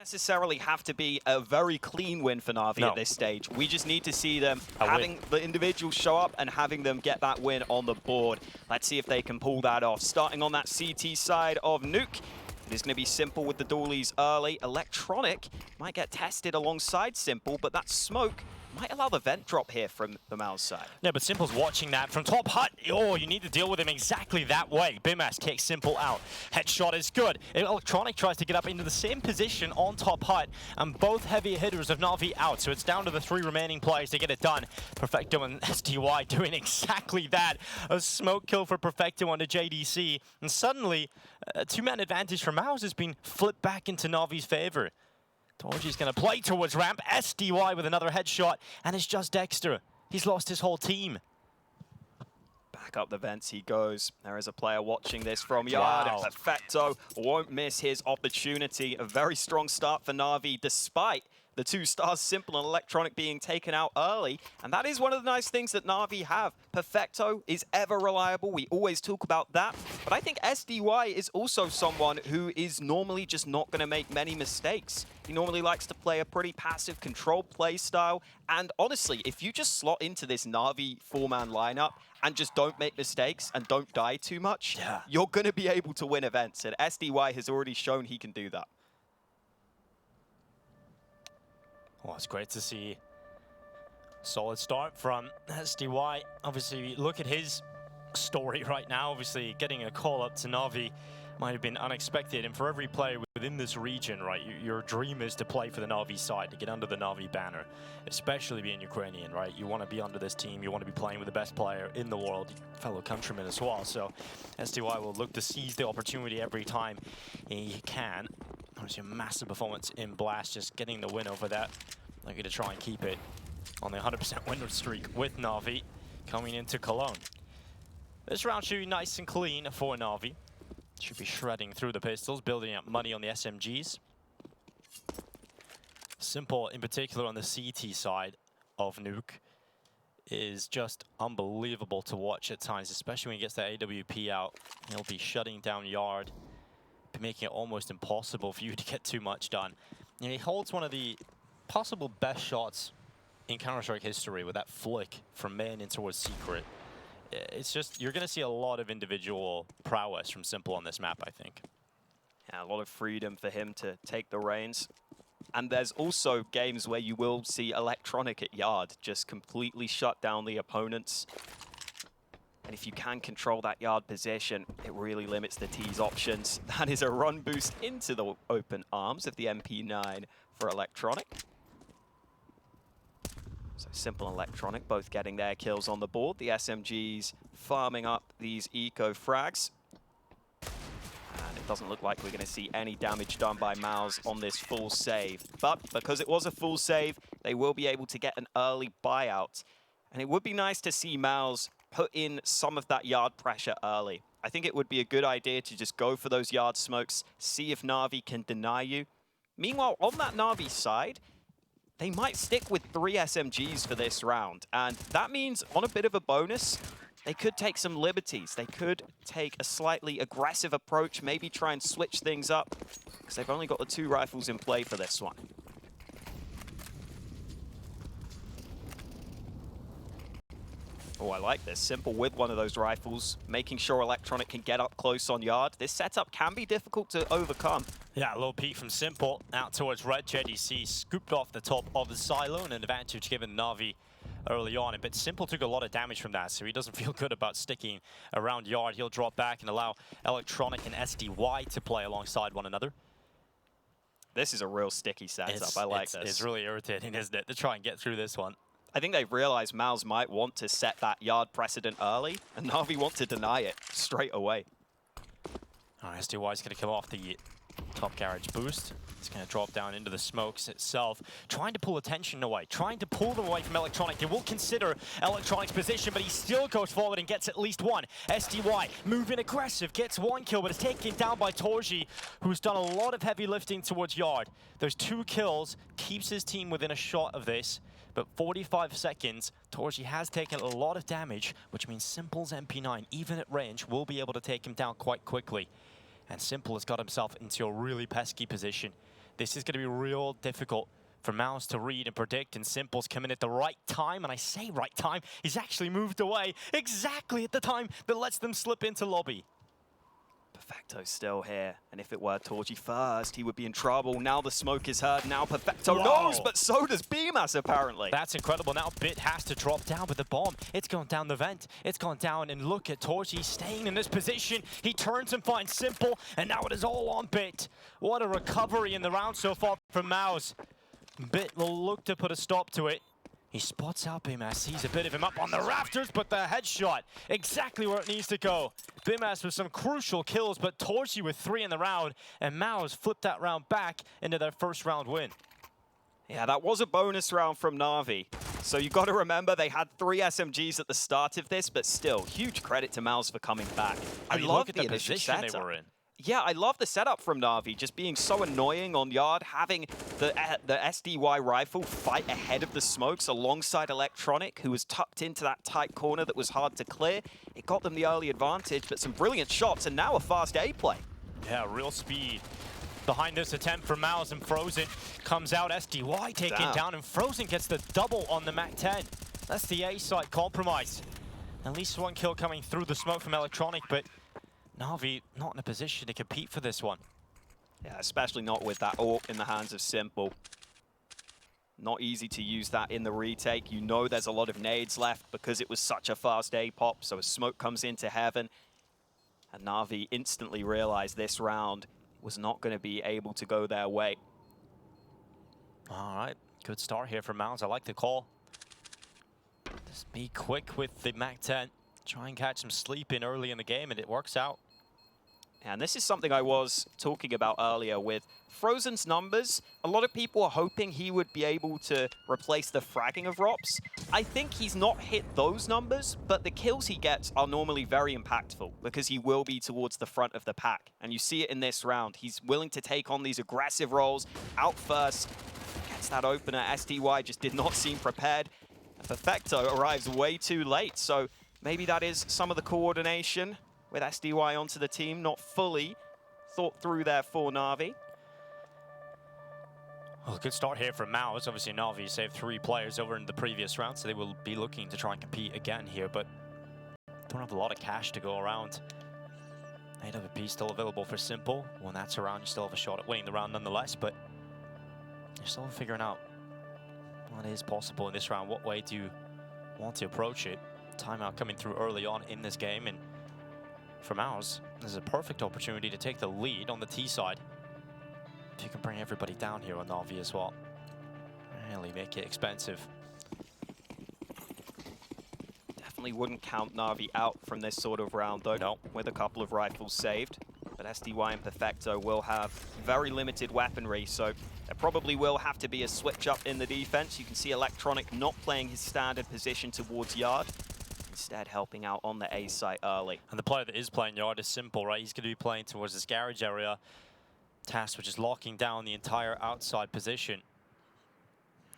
necessarily have to be a very clean win for NaVi at this stage. We just need to see them having the individuals show up and having them get that win on the board. Let's see if they can pull that off. Starting on that CT side of Nuke, it is going to be Simple with the dualies early. Electronic might get tested alongside Simple, but that smoke might allow the vent drop here from the MOUZ side. Yeah, but Simple's watching that from top hut. Oh, you need to deal with him exactly that way. Bimas kicks Simple out. Headshot is good. Electronic tries to get up into the same position on top hut, and both heavy hitters of NaVi out. So it's down to the 3 remaining players to get it done. Perfecto and SDY doing exactly that. A smoke kill for Perfecto on the JDC, and suddenly a 2-man advantage for MOUZ has been flipped back into NaVi's favor. Torji's going to play towards ramp. SDY with another headshot, and it's just Dexter. He's lost his whole team. Back up the vents he goes. There is a player watching this from Yard. Wow. Perfecto won't miss his opportunity. A very strong start for NaVi, despite the 2 stars, Simple and Electronic, being taken out early. And that is one of the nice things that NaVi have. Perfecto is ever reliable. We always talk about that. But I think SDY is also someone who is normally just not going to make many mistakes. He normally likes to play a pretty passive, controlled play style. And honestly, if you just slot into this NaVi 4-man lineup and just don't make mistakes and don't die too much, you're going to be able to win events. And SDY has already shown he can do that. Well, it's great to see solid start from SDY. Obviously, look at his story right now. Obviously, getting a call up to NaVi might have been unexpected. And for every player within this region, right, your dream is to play for the NaVi side, to get under the NaVi banner, especially being Ukrainian, right? You want to be under this team. You want to be playing with the best player in the world, fellow countrymen as well. So SDY will look to seize the opportunity every time he can. Obviously, a massive performance in Blast, just getting the win over that. Looking to try and keep it on the 100% win streak with NaVi coming into Cologne. This round should be nice and clean for NaVi. Should be shredding through the pistols, building up money on the SMGs. Simple, in particular on the CT side of Nuke, is just unbelievable to watch at times, especially when he gets that AWP out. He'll be shutting down Yard, making it almost impossible for you to get too much done. And he holds one of the possible best shots in Counter-Strike history with that flick from main in towards secret. It's just, you're going to see a lot of individual prowess from Simple on this map, I think. Yeah, a lot of freedom for him to take the reins. And there's also games where you will see Electronic at Yard just completely shut down the opponents. And if you can control that Yard position, it really limits the T's options. That is a run boost into the open arms of the MP9 for Electronic. So Simple and Electronic both getting their kills on the board. The SMGs farming up these eco frags. And it doesn't look like we're going to see any damage done by MOUZ on this full save. But because it was a full save, they will be able to get an early buyout. And it would be nice to see MOUZ put in some of that Yard pressure early. I think it would be a good idea to just go for those Yard smokes, see if NaVi can deny you. Meanwhile, on that NaVi side, they might stick with 3 SMGs for this round. And that means, on a bit of a bonus, they could take some liberties. They could take a slightly aggressive approach, maybe try and switch things up, because they've only got the 2 rifles in play for this one. Oh, I like this. Simple with one of those rifles, making sure Electronic can get up close on Yard. This setup can be difficult to overcome. Yeah, a little peek from Simple out towards red. JDC scooped off the top of the silo, and an advantage given NaVi early on. But Simple took a lot of damage from that, so he doesn't feel good about sticking around Yard. He'll drop back and allow Electronic and SDY to play alongside one another. This is a real sticky setup. I like this. It's really irritating, isn't it, to try and get through this one. I think they've realized MOUZ might want to set that Yard precedent early, and NaVi want to deny it straight away. All right, SDY's going to come off the top garage boost. It's going to drop down into the smokes itself, trying to pull attention away, trying to pull them away from Electronic. They will consider Electronic's position, but he still goes forward and gets at least one. SDY moving aggressive, gets 1 kill, but is taken down by Torji, who's done a lot of heavy lifting towards Yard. Those 2 kills keeps his team within a shot of this, but 45 seconds, Torji has taken a lot of damage, which means Simple's MP9, even at range, will be able to take him down quite quickly. And Simple has got himself into a really pesky position. this is going to be real difficult for MOUZ to read and predict, and Simple's come in at the right time, and I say right time, he's actually moved away exactly at the time that lets them slip into lobby. Perfecto still here, and if it were Torgy first, he would be in trouble. Now the smoke is heard, now Perfecto knows, but so does BMAS apparently. That's incredible. Now Bit has to drop down with the bomb. It's gone down the vent. It's gone down, and look at Torgy staying in this position. He turns and finds Simple, and now it is all on Bit. What a recovery in the round so far from MOUZ. Bit will look to put a stop to it. He spots out BMAS, sees a bit of him up on the rafters, but the headshot, exactly where it needs to go. BMAS with some crucial kills, but Torgy with 3 in the round, and MOUZ flipped that round back into their first round win. Yeah, that was a bonus round from NaVi. So you got to remember they had 3 SMGs at the start of this, but still, huge credit to MOUZ for coming back. I love look at the position they were in. Yeah, I love the setup from NaVi, just being so annoying on yard, having the SDY rifle fight ahead of the smokes alongside Electronic, who was tucked into that tight corner that was hard to clear. It got them the early advantage, but some brilliant shots, and now a fast A play. Yeah, real speed behind this attempt for MOUZ, and Frozen comes out. SDY taken down, and Frozen gets the double on the MAC-10. That's the A site compromise. At least 1 kill coming through the smoke from Electronic, but NaVi not in a position to compete for this one. Yeah, especially not with that AWP in the hands of Simple. Not easy to use that in the retake. You know there's a lot of nades left because it was such a fast A-pop, so a smoke comes into heaven. And NaVi instantly realized this round was not going to be able to go their way. All right, good start here from MOUZ. I like the call. Just be quick with the MAC-10. Try and catch some sleep in early in the game, and it works out. And this is something I was talking about earlier with Frozen's numbers. A lot of people are hoping he would be able to replace the fragging of ROPS. I think he's not hit those numbers, but the kills he gets are normally very impactful because he will be towards the front of the pack. And you see it in this round. He's willing to take on these aggressive roles out first. Gets that opener. SDY just did not seem prepared. Perfecto arrives way too late, so maybe that is some of the coordination with SDY onto the team, not fully thought through there for NaVi. Well, good start here from MOUZ. Obviously, NaVi saved 3 players over in the previous round, so they will be looking to try and compete again here, but don't have a lot of cash to go around. AWP still available for Simple. When that's around, you still have a shot at winning the round nonetheless, but you're still figuring out what is possible in this round. What way do you want to approach it? Timeout coming through early on in this game, and for MOUZ, this is a perfect opportunity to take the lead on the T side. If you can bring everybody down here on NaVi as well, really make it expensive. Definitely wouldn't count NaVi out from this sort of round though, no. With a couple of rifles saved. But SDY and Perfecto will have very limited weaponry, so there probably will have to be a switch up in the defense. You can see Electronic not playing his standard position towards yard, instead helping out on the A site early. And the player that is playing yard is Simple, right? He's going to be playing towards this garage area. Task, which is locking down the entire outside position.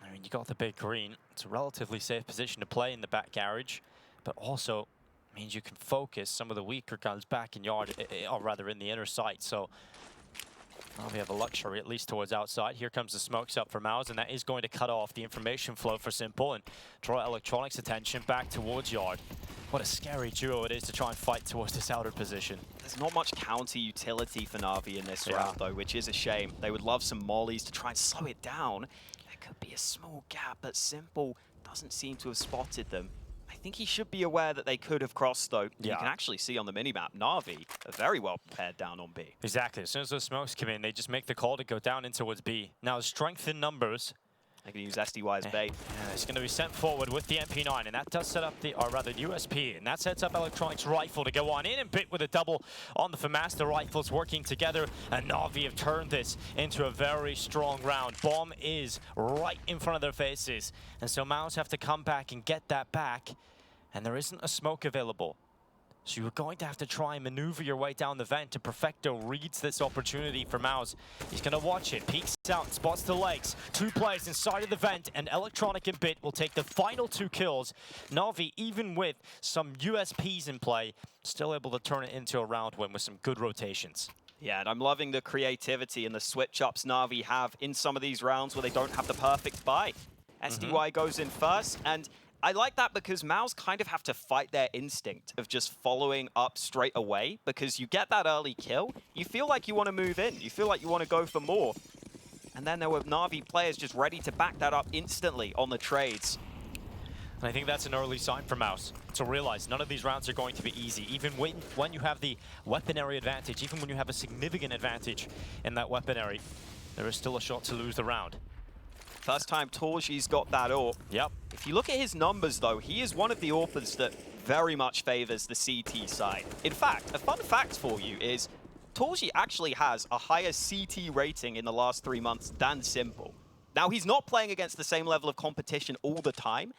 I mean, you got the big green. It's a relatively safe position to play in the back garage, but also means you can focus some of the weaker guns back in yard, or rather in the inner sight. So we have a luxury, at least towards outside. Here comes the smokes up for MOUZ, and that is going to cut off the information flow for Simple and draw Electronic's attention back towards yard. What a scary duo it is to try and fight towards this outer position. There's not much counter utility for NaVi in this round though, which is a shame. They would love some mollies to try and slow it down. There could be a small gap, but Simple doesn't seem to have spotted them. I think he should be aware that they could have crossed though. You can actually see on the minimap, NaVi are very well prepared down on B. Exactly, as soon as those smokes come in, they just make the call to go down in towards B. Now, strength in numbers. They can use SDY's bait. Yeah, it's going to be sent forward with the MP9, and that does set up the, or rather USP, and that sets up Electronic's rifle to go on in, and Bit with a double on the FAMAS. The rifles working together, and NaVi have turned this into a very strong round. Bomb is right in front of their faces, and so MOUZ have to come back and get that back, and there isn't a smoke available. So you're going to have to try and maneuver your way down the vent. And Perfecto reads this opportunity for MOUZ. He's going to watch it, peeks out, spots the legs. 2 players inside of the vent, and Electronic and Bit will take the final 2 kills. NaVi, even with some USPs in play, still able to turn it into a round win with some good rotations. Yeah, and I'm loving the creativity and the switch-ups NaVi have in some of these rounds where they don't have the perfect buy. SDY goes in first, and I like that because MOUZ kind of have to fight their instinct of just following up straight away, because you get that early kill, you feel like you want to move in, you feel like you want to go for more. And then there were NaVi players just ready to back that up instantly on the trades. And I think that's an early sign for MOUZ to realize none of these rounds are going to be easy. Even when you have the weaponry advantage, even when you have a significant advantage in that weaponry, there is still a shot to lose the round. First time Torji's got that AWP. Yep. If you look at his numbers, though, he is one of the AWPers that very much favors the CT side. In fact, a fun fact for you is Torji actually has a higher CT rating in the last 3 months than Simple. Now, he's not playing against the same level of competition all the time.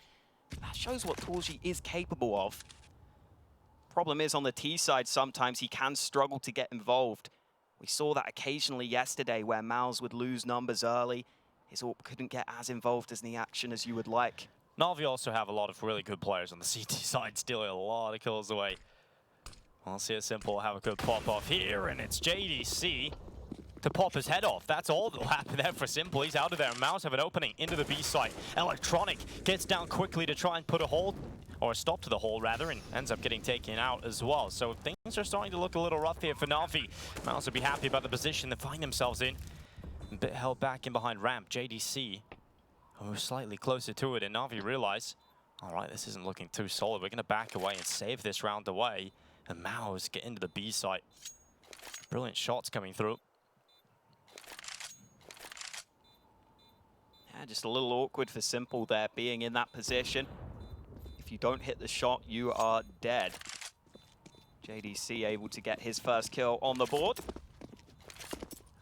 That shows what Torji is capable of. Problem is, on the T side, sometimes he can struggle to get involved. We saw that occasionally yesterday where MOUZ would lose numbers early. His AWP couldn't get as involved as in the action as you would like. NaVi also have a lot of really good players on the CT side, stealing a lot of kills away. I'll see it Simple have a good pop-off here, and it's JDC to pop his head off. That's all that'll happen there for Simple. He's out of there. MOUZ have an opening into the B site. Electronic gets down quickly to try and put a hold, or a stop to the hole rather, and ends up getting taken out as well. So things are starting to look a little rough here for NaVi. MOUZ will be happy about the position they find themselves in. A bit held back in behind ramp. JDC who slightly closer to it, and NaVi realize, all right, this isn't looking too solid. We're going to back away and save this round away. And MOUZ get into the B site. Brilliant shots coming through. Yeah, just a little awkward for Simple there, being in that position. If you don't hit the shot, you are dead. JDC able to get his first kill on the board.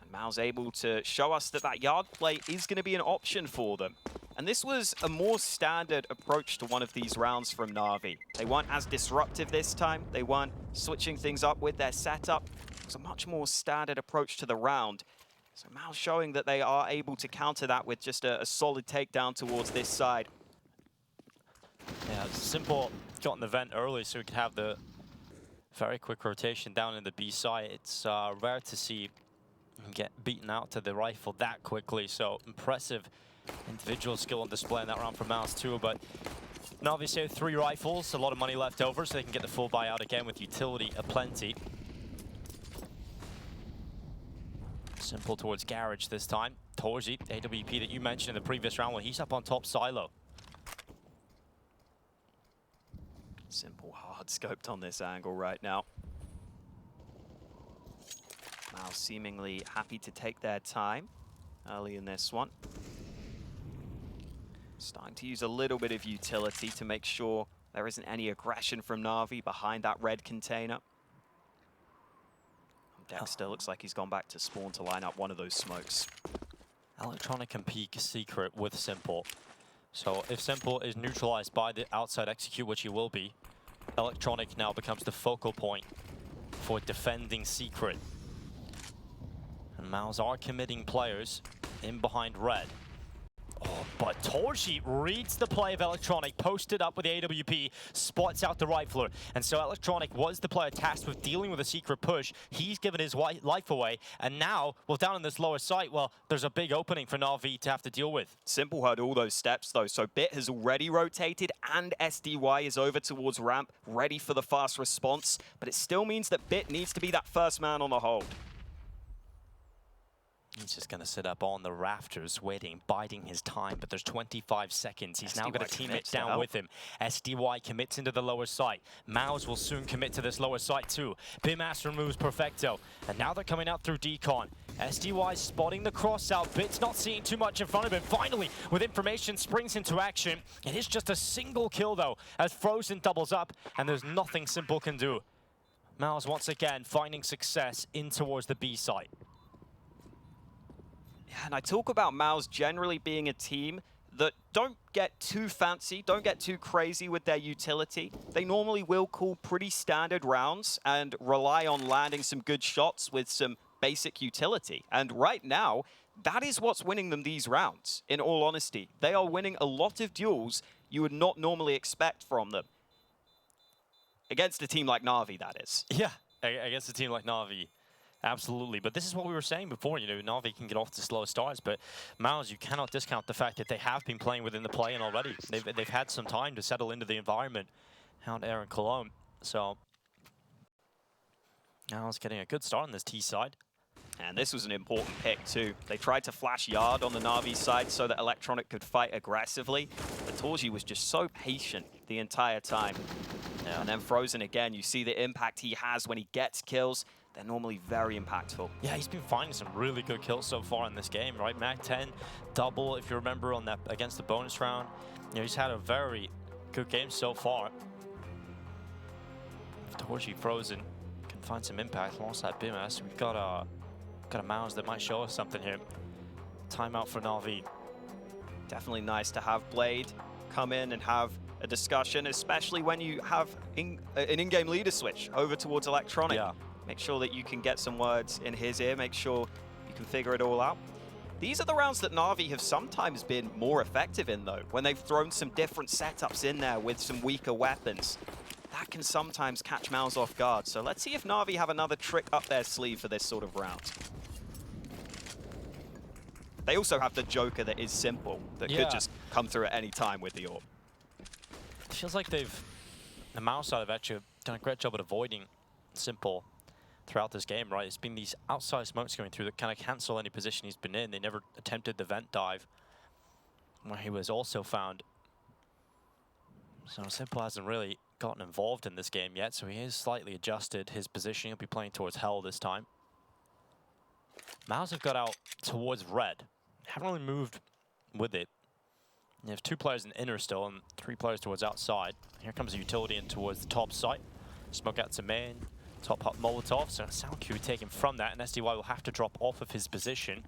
And MOUZ able to show us that that yard play is going to be an option for them. And this was a more standard approach to one of these rounds from NaVi. They weren't as disruptive this time. They weren't switching things up with their setup. It was a much more standard approach to the round. So MOUZ showing that they are able to counter that with just a solid takedown towards this side. Yeah, Simple got in the vent early so we could have the very quick rotation down in the B side. It's rare to see him get beaten out to the rifle that quickly, so impressive individual skill on display in that round from MOUZ too. But NaVi saved 3 rifles, a lot of money left over, so they can get the full buyout again with utility aplenty. Simple towards Garage this time. Torji, AWP that you mentioned in the previous round, when he's up on top silo. Simple hard scoped on this angle right now. MOUZ seemingly happy to take their time early in this one. Starting to use a little bit of utility to make sure there isn't any aggression from NaVi behind that red container. Dexter looks like he's gone back to spawn to line up one of those smokes. Electronic can peek secret with Simple. So if Simple is neutralized by the outside execute, which he will be, Electronic now becomes the focal point for defending secret. And MOUZ are committing players in behind red. Oh, but Torji reads the play of Electronic, posted up with the AWP, spots out the rifler. And so Electronic was the player tasked with dealing with a secret push. He's given his life away. And now, well, down in this lower site, well, there's a big opening for NaVi to have to deal with. Simple heard all those steps, though. So Bit has already rotated, and SDY is over towards ramp, ready for the fast response. But it still means that Bit needs to be that first man on the hold. He's just going to sit up on the rafters, waiting, biding his time, but there's 25 seconds. He's now going to team it down with him. SDY commits into the lower site. MOUZ will soon commit to this lower site too. Bimass removes Perfecto, and now they're coming out through Decon. SDY spotting the cross out. Bit's not seeing too much in front of him. Finally, with information, springs into action. It is just a single kill though, as Frozen doubles up, and there's nothing Simple can do. MOUZ once again finding success in towards the B site. Yeah, and I talk about MOUZ generally being a team that don't get too fancy, don't get too crazy with their utility. They normally will call pretty standard rounds and rely on landing some good shots with some basic utility. And right now, that is what's winning them these rounds, in all honesty. They are winning a lot of duels you would not normally expect from them. Against a team like NaVi, that is. Yeah, against a team like NaVi. Absolutely, but this is what we were saying before, you know, NaVi can get off to slow starts, but MOUZ, you cannot discount the fact that they have been playing within the play-in already. They've had some time to settle into the environment out there in Cologne, so now it's getting a good start on this T side. And this was an important pick too. They tried to flash Yard on the Na'Vi side so that Electronic could fight aggressively, but Torji was just so patient the entire time. Yeah. And then Frozen again, you see the impact he has when he gets kills. They're normally very impactful. Yeah, he's been finding some really good kills so far in this game, right? Mag 10 double, if you remember, on that against the bonus round. You know, he's had a very good game so far. If Torji Frozen can find some impact alongside BMS, we've got a MOUZ that might show us something here. Timeout for NaVi. Definitely nice to have Blade come in and have a discussion, especially when you have an in-game leader switch over towards Electronic. Yeah. Make sure that you can get some words in his ear, make sure you can figure it all out. These are the rounds that NaVi have sometimes been more effective in though, when they've thrown some different setups in there with some weaker weapons. That can sometimes catch MOUZ off guard. So let's see if NaVi have another trick up their sleeve for this sort of round. They also have the Joker that is simple, that could just come through at any time with the AWP. It feels like the MOUZ side have actually done a great job at avoiding simple throughout this game, right? It's been these outside smokes going through that kind of cancel any position he's been in. They never attempted the vent dive, where he was also found. So Simple hasn't really gotten involved in this game yet, so he is slightly adjusted his position. He'll be playing towards Hell this time. MOUZ have got out towards red. Haven't really moved with it. You have 2 players in inner still and 3 players towards outside. Here comes a utility in towards the top site. Smoke out to main. Top up Molotov, so a sound cue taken from that, and SDY will have to drop off of his position.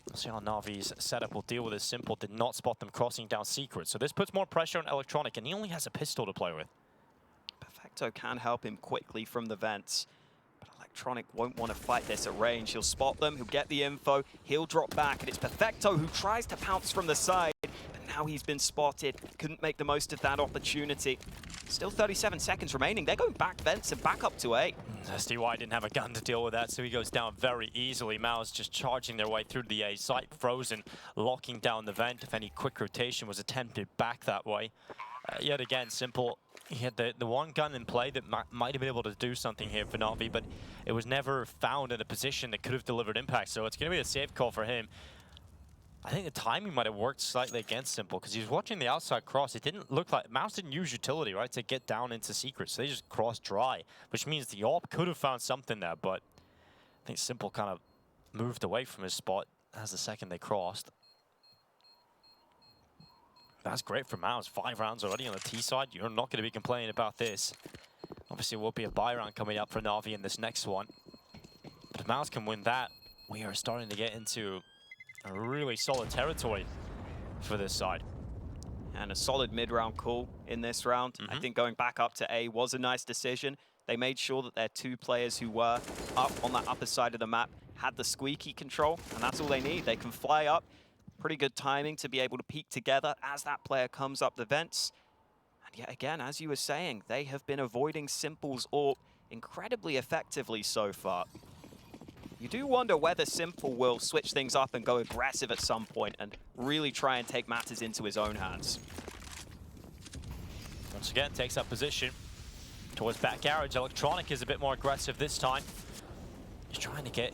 We'll see how NaVi's setup will deal with this. Simple did not spot them crossing down Secret, so this puts more pressure on Electronic, and he only has a pistol to play with. Perfecto can help him quickly from the vents, but Electronic won't want to fight this at range. He'll spot them, he'll get the info, he'll drop back, and it's Perfecto who tries to pounce from the side, but now he's been spotted, couldn't make the most of that opportunity. Still 37 seconds remaining. They're going back vents and back up to A. SDY didn't have a gun to deal with that, so he goes down very easily. MOUZ just charging their way through the A site. Frozen, locking down the vent. If any quick rotation was attempted back that way. Yet again, Simple, he had the one gun in play that might have been able to do something here for NaVi, but it was never found in a position that could have delivered impact. So it's going to be a safe call for him. I think the timing might have worked slightly against Simple because he was watching the outside cross. It didn't look like MOUZ didn't use utility, right, to get down into Secret. So they just crossed dry, which means the AWP could have found something there, but I think Simple kind of moved away from his spot as the second they crossed. That's great for MOUZ. 5 rounds already on the T side. You're not going to be complaining about this. Obviously, it will be a buy round coming up for NaVi in this next one. But if MOUZ can win that, we are starting to get into a really solid territory for this side. And a solid mid-round call in this round. I think going back up to A was a nice decision. They made sure that their 2 players who were up on that upper side of the map had the squeaky control, and that's all they need. They can fly up. Pretty good timing to be able to peek together as that player comes up the vents. And yet again, as you were saying, they have been avoiding Simple's AWP incredibly effectively so far. You do wonder whether Simple will switch things up and go aggressive at some point and really try and take matters into his own hands. Once again, takes up position towards back garage. Electronic is a bit more aggressive this time. He's trying to get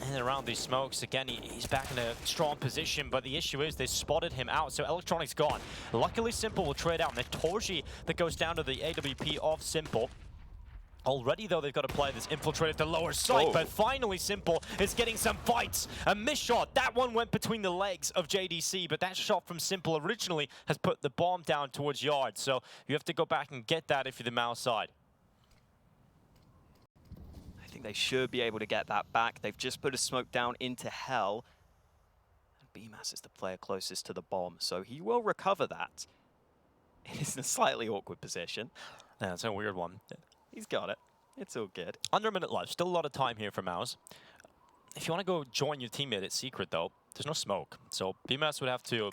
in and around these smokes. Again, he's back in a strong position, but the issue is they spotted him out, so Electronic's gone. Luckily, Simple will trade out, and the Torji that goes down to the AWP of Simple. Already, though, they've got a player that's infiltrated the lower site, but finally Simple is getting some fights. A missed shot. That one went between the legs of JDC, but that shot from Simple originally has put the bomb down towards Yard. So you have to go back and get that if you're the MOUZ side. I think they should be able to get that back. They've just put a smoke down into Hell. And BMAS is the player closest to the bomb, so he will recover that. It's in a slightly awkward position. Yeah, it's a weird one. He's got it. It's all good. Under a minute left. Still a lot of time here for MOUZ. If you want to go join your teammate at Secret, though, there's no smoke. So BMAS would have to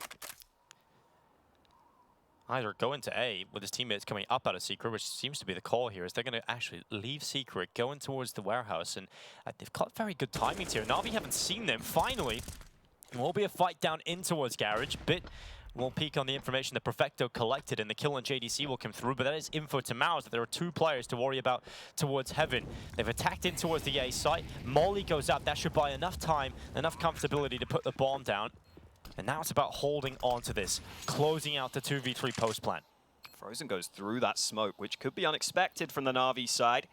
either go into A with his teammates coming up out of Secret, which seems to be the call here, is they're going to actually leave Secret, go in towards the warehouse, and they've got very good timings here. NaVi haven't seen them. Finally, it will be a fight down in towards Garage. Bit will peek on the information that Perfecto collected, and the kill on JDC will come through, but that is info to MOUZ that there are 2 players to worry about towards Heaven. They've attacked in towards the A site. Molly goes up. That should buy enough time, enough comfortability to put the bomb down. And now it's about holding on to this, closing out the 2v3 post plan. Frozen goes through that smoke, which could be unexpected from the NaVi side.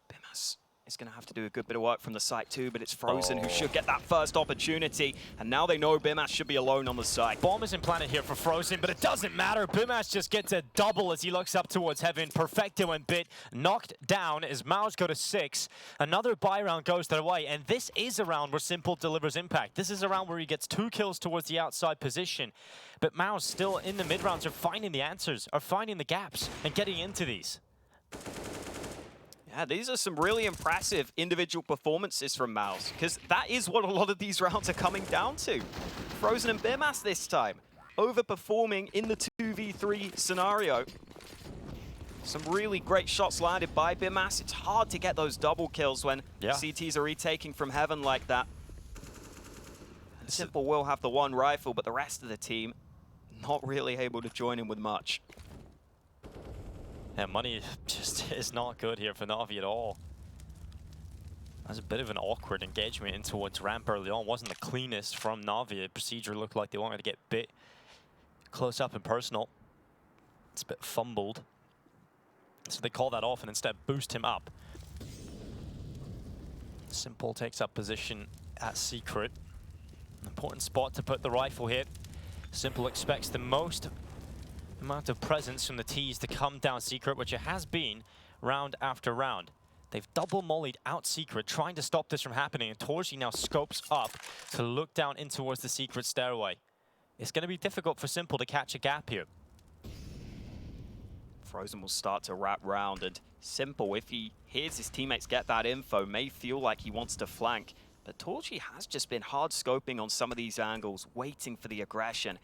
Bimas is going to have to do a good bit of work from the site too, but it's Frozen who should get that first opportunity. And now they know Bimas should be alone on the site. Bomb is implanted here for Frozen, but it doesn't matter. Bimas just gets a double as he looks up towards Heaven. Perfecto and Bit knocked down as MOUZ go to 6. Another buy round goes their way, and this is a round where Simple delivers impact. This is a round where he gets 2 kills towards the outside position. But MOUZ still in the mid rounds are finding the answers, are finding the gaps, and getting into these. Yeah, these are some really impressive individual performances from MOUZ, because that is what a lot of these rounds are coming down to. Frozen and Bimas this time, overperforming in the 2v3 scenario. Some really great shots landed by Bimas. It's hard to get those double kills when CTs are retaking from Heaven like that. And Simple will have the 1 rifle, but the rest of the team not really able to join in with much. Yeah, money just is not good here for NaVi at all. That's a bit of an awkward engagement in towards ramp early on. Wasn't the cleanest from NaVi. The procedure looked like they wanted to get Bit close up and personal. It's a bit fumbled. So they call that off and instead boost him up. Simple takes up position at Secret. An important spot to put the rifle here. Simple expects the most amount of presence from the T's to come down Secret, which it has been round after round. They've double mollied out Secret, trying to stop this from happening, and Torji now scopes up to look down in towards the Secret stairway. It's going to be difficult for Simple to catch a gap here. Frozen will start to wrap round, and Simple, if he hears his teammates get that info, may feel like he wants to flank. But Torji has just been hard scoping on some of these angles, waiting for the aggression.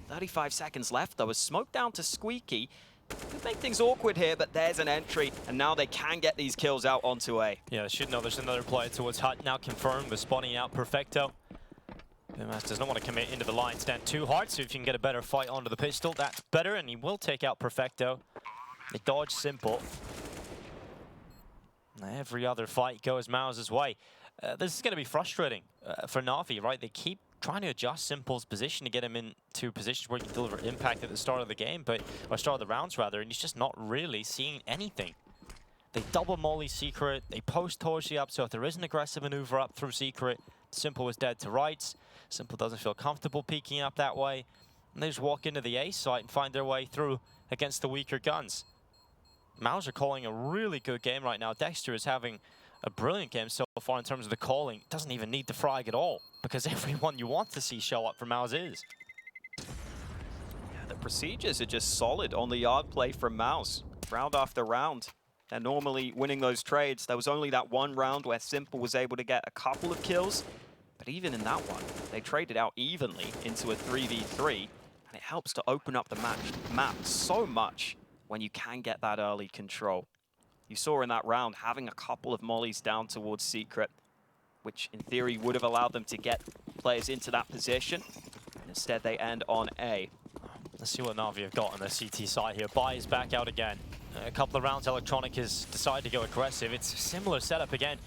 35 seconds left though, as smoke down to Squeaky. Could make things awkward here, but there's an entry, and now they can get these kills out onto A. Yeah, they should know there's another player towards Hut, now confirmed with spawning out Perfecto. Bimas does not want to commit into the line stand too hard, so if you can get a better fight onto the pistol, that's better, and he will take out Perfecto. They dodge Simple. Every other fight goes MOUZ's way. This is going to be frustrating for NaVi, right? They keep trying to adjust Simple's position to get him into positions where he can deliver impact at the start of the game, or start of the rounds rather, and he's just not really seeing anything. They double molly Secret, they post Torji up, so if there is an aggressive maneuver up through Secret, Simple is dead to rights. Simple doesn't feel comfortable peeking up that way, and they just walk into the A site and find their way through against the weaker guns. MOUZ are calling a really good game right now. Dexter is having a brilliant game so far in terms of the calling. Doesn't even need to frag at all, because everyone you want to see show up for MOUZ is. Yeah, the procedures are just solid on the yard play from MOUZ, round after round. They're normally winning those trades. There was only that 1 round where Simple was able to get a couple of kills, but even in that one, they traded out evenly into a 3v3, and it helps to open up the map so much when you can get that early control. You saw in that round having a couple of mollies down towards Secret, which in theory would have allowed them to get players into that position. Instead, they end on A. Let's see what NaVi have got on their CT side here. Buy is back out again. A couple of rounds, Electronic has decided to go aggressive. It's a similar setup again,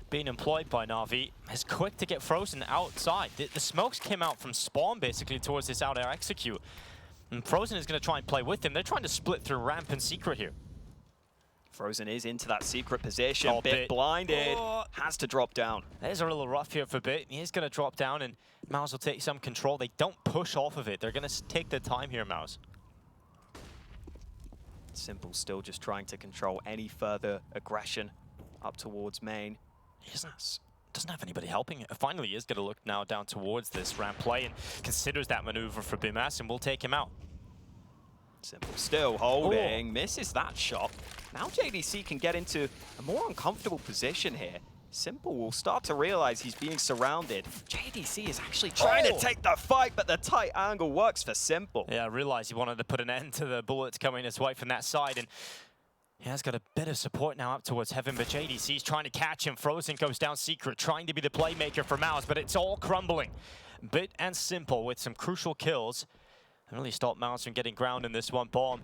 being employed by NaVi. Is quick to get Frozen outside. The smokes came out from spawn basically towards this out air execute. And Frozen is going to try and play with him. They're trying to split through ramp and Secret here. Frozen is into that Secret position. Oh, Bit blinded. Has to drop down. It is a little rough here for Bit. He is going to drop down, and MOUZ will take some control. They don't push off of it. They're going to take their time here, MOUZ. Simple still just trying to control any further aggression up towards main. He doesn't have anybody helping. Finally, he is going to look now down towards this ramp play and considers that maneuver for Bimas, and will take him out. Simple still holding, misses that shot. Now JDC can get into a more uncomfortable position here. Simple will start to realize he's being surrounded. JDC is actually trying to take the fight, but the tight angle works for Simple. Yeah, I realized he wanted to put an end to the bullets coming his way from that side, and he has got a bit of support now up towards Heaven, but JDC's trying to catch him. Frozen goes down Secret, trying to be the playmaker for MOUZ, but it's all crumbling. Bit and Simple with some crucial kills. And really stopped MOUZ from getting ground in this one. Bomb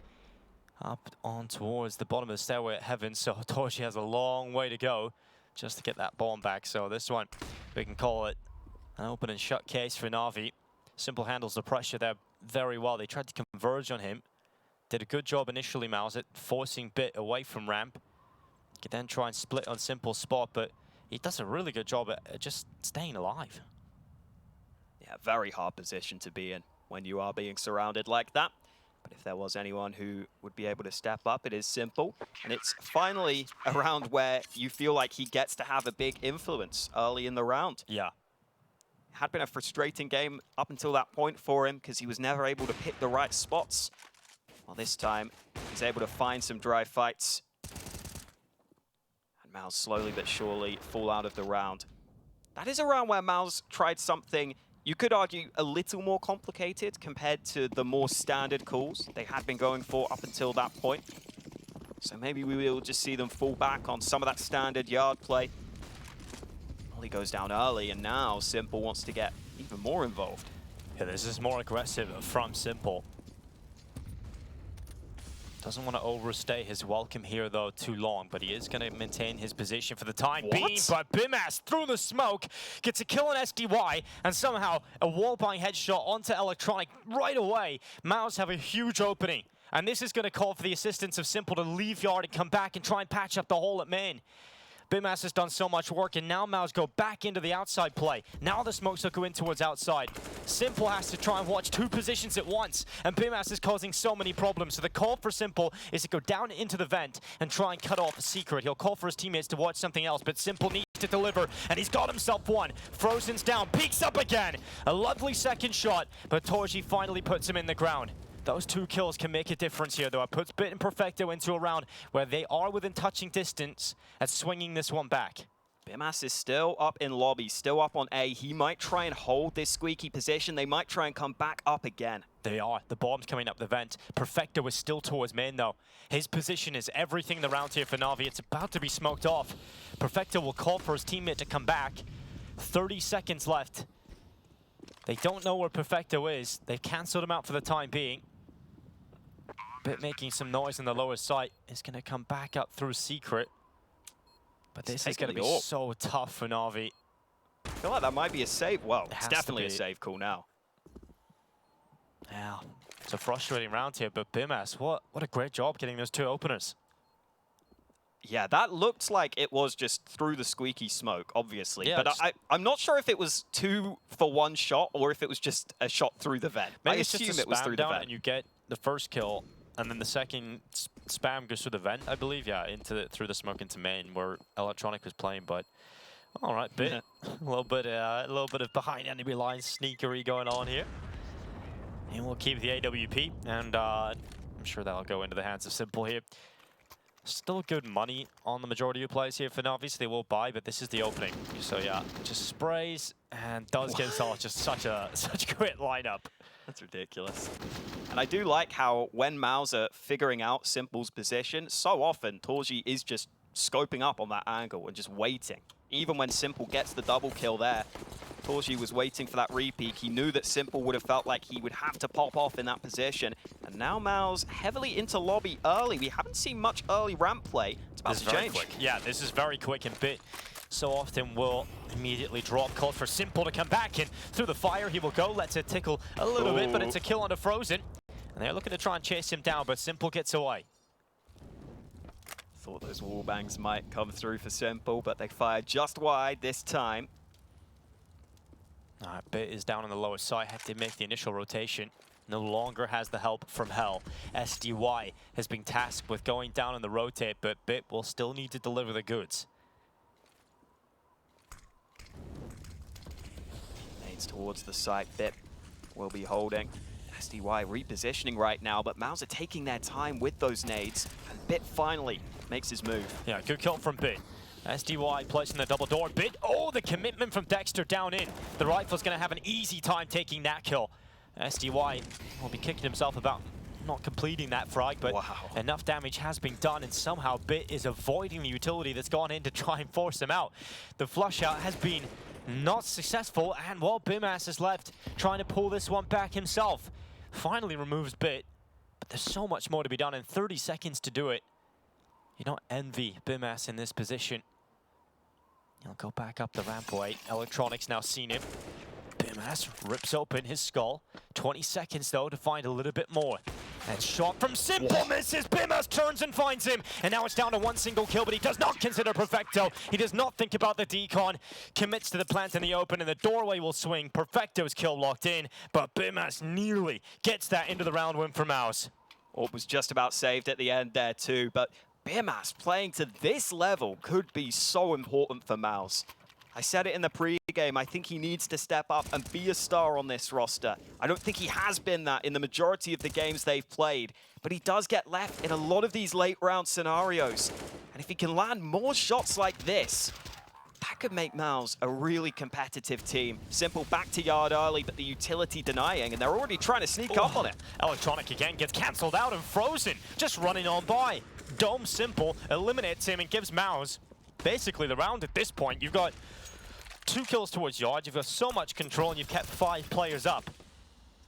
up on towards the bottom of the stairway at Heaven, so Torchi has a long way to go just to get that bomb back. So this one, we can call it an open and shut case for NaVi. Simple handles the pressure there very well. They tried to converge on him. Did a good job initially, MOUZ, at forcing Bit away from ramp. Could then try and split on Simple's spot, but he does a really good job at just staying alive. Yeah, very hard position to be in when you are being surrounded like that. But if there was anyone who would be able to step up, it is Simple. And it's finally a round where you feel like he gets to have a big influence early in the round. Yeah. Had been a frustrating game up until that point for him because he was never able to pick the right spots. Well, this time, he's able to find some dry fights. And MOUZ slowly but surely fall out of the round. That is a round where MOUZ tried something, you could argue, a little more complicated compared to the more standard calls they had been going for up until that point. So maybe we will just see them fall back on some of that standard yard play. He goes down early, and now Simple wants to get even more involved. Yeah, this is more aggressive from Simple. Doesn't want to overstay his welcome here, though, too long, but he is going to maintain his position for the time being. But Bimas, through the smoke, gets a kill on SDY, and somehow a wall-buying headshot onto Electronic right away. MOUZ have a huge opening, and this is going to call for the assistance of Simple to leave yard and come back and try and patch up the hole at main. Bimas has done so much work, and now MOUZ go back into the outside play. Now the smokes will go in towards outside. Simple has to try and watch two positions at once, and Bimas is causing so many problems. So the call for Simple is to go down into the vent and try and cut off Secret. He'll call for his teammates to watch something else, but Simple needs to deliver, and he's got himself one. Frozen's down, peeks up again. A lovely second shot, but Torji finally puts him in the ground. Those two kills can make a difference here, though. It puts Bit and Perfecto into a round where they are within touching distance at swinging this one back. Bimas is still up in lobby, still up on A. He might try and hold this squeaky position. They might try and come back up again. They are. The bomb's coming up the vent. Perfecto is still towards main, though. His position is everything in the round here for NaVi. It's about to be smoked off. Perfecto will call for his teammate to come back. 30 seconds left. They don't know where Perfecto is. They've cancelled him out for the time being. Bit making some noise in the lower site. Is going to come back up through Secret. But this is going to be so tough for NaVi. I feel like that might be a save. Well, it's definitely a save call now. Yeah, it's a frustrating round here, but Bimas, what a great job getting those two openers. Yeah, that looked like it was just through the squeaky smoke, obviously. Yeah, but I'm not sure if it was 2 for 1 shot or if it was just a shot through the vent. Maybe I assume it was through the vent. And you get the first kill, and then the second spam goes through the vent, I believe. Yeah, through the smoke into main where Electronic was playing. But all right, Bit, a little bit of behind enemy line sneakery going on here, and we'll keep the AWP, and I'm sure that'll go into the hands of Simple here. Still good money on the majority of plays here for NaVi, so they will buy, but this is the opening. So yeah, just sprays and does get us just such a great lineup. That's ridiculous. And I do like how when MOUZ are figuring out Simple's position, so often Torji is just scoping up on that angle and just waiting. Even when Simple gets the double kill there, Torji was waiting for that repeat. He knew that Simple would have felt like he would have to pop off in that position. And now MOUZ heavily into lobby early. We haven't seen much early ramp play. It's about to change. Quick. Yeah, this is very quick, and Bit so often will immediately drop. Call for Simple to come back in. Through the fire he will go. Lets it tickle a little bit, but it's a kill onto Frozen. And they're looking to try and chase him down, but Simple gets away. Thought those wall bangs might come through for Simple, but they fired just wide this time. All right, Bit is down on the lower side. Had to make the initial rotation. No longer has the help from Hell. SDY has been tasked with going down on the rotate, but Bit will still need to deliver the goods. Nades towards the site. Bit will be holding. SDY repositioning right now, but MOUZ are taking their time with those nades, and Bit finally makes his move. Yeah, good kill from Bit. SDY placing the double door. Bit. Oh, the commitment from Dexter down in. The rifle's going to have an easy time taking that kill. SDY will be kicking himself about not completing that frag, but enough damage has been done, and somehow Bit is avoiding the utility that's gone in to try and force him out. The flush out has been not successful, and while Bimas is left trying to pull this one back himself. Finally removes Bit, but there's so much more to be done in 30 seconds to do it. You don't envy Bimas in this position. He'll go back up the rampway. Electronics now seen him. Bimas rips open his skull. 20 seconds though to find a little bit more. And shot from Simple misses. Bimas turns and finds him. And now it's down to one single kill, but he does not consider Perfecto. He does not think about the decon. Commits to the plant in the open, and the doorway will swing. Perfecto's kill locked in, but Bimas nearly gets that into the round win for MOUZ. Orb was just about saved at the end there too, but Bimas playing to this level could be so important for MOUZ. I said it in the pre-game, I think he needs to step up and be a star on this roster. I don't think he has been that in the majority of the games they've played, but he does get left in a lot of these late round scenarios. And if he can land more shots like this, that could make MOUZ a really competitive team. Simple back to yard early, but the utility denying, and they're already trying to sneak up on it. Electronic again gets cancelled out and frozen, just running on by. Dome Simple eliminates him and gives MOUZ basically the round at this point. You've got 2 kills towards yard, you've got so much control, and you've kept 5 players up.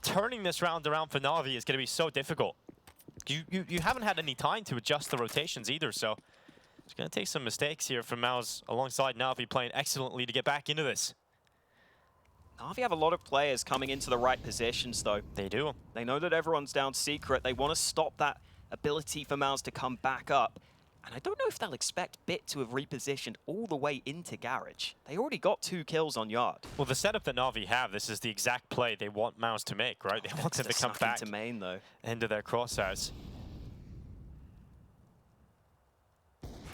Turning this round around for NaVi is going to be so difficult. You haven't had any time to adjust the rotations either, so it's going to take some mistakes here from MOUZ alongside NaVi playing excellently to get back into this. NaVi have a lot of players coming into the right positions, though. They do. They know that everyone's down secret. They want to stop that ability for MOUZ to come back up. And I don't know if they'll expect Bit to have repositioned all the way into Garage. They already got 2 kills on yard. Well, the setup that NaVi have, this is the exact play they want MOUZ to make, right? They want them to come back into main, though. Into their crosshairs.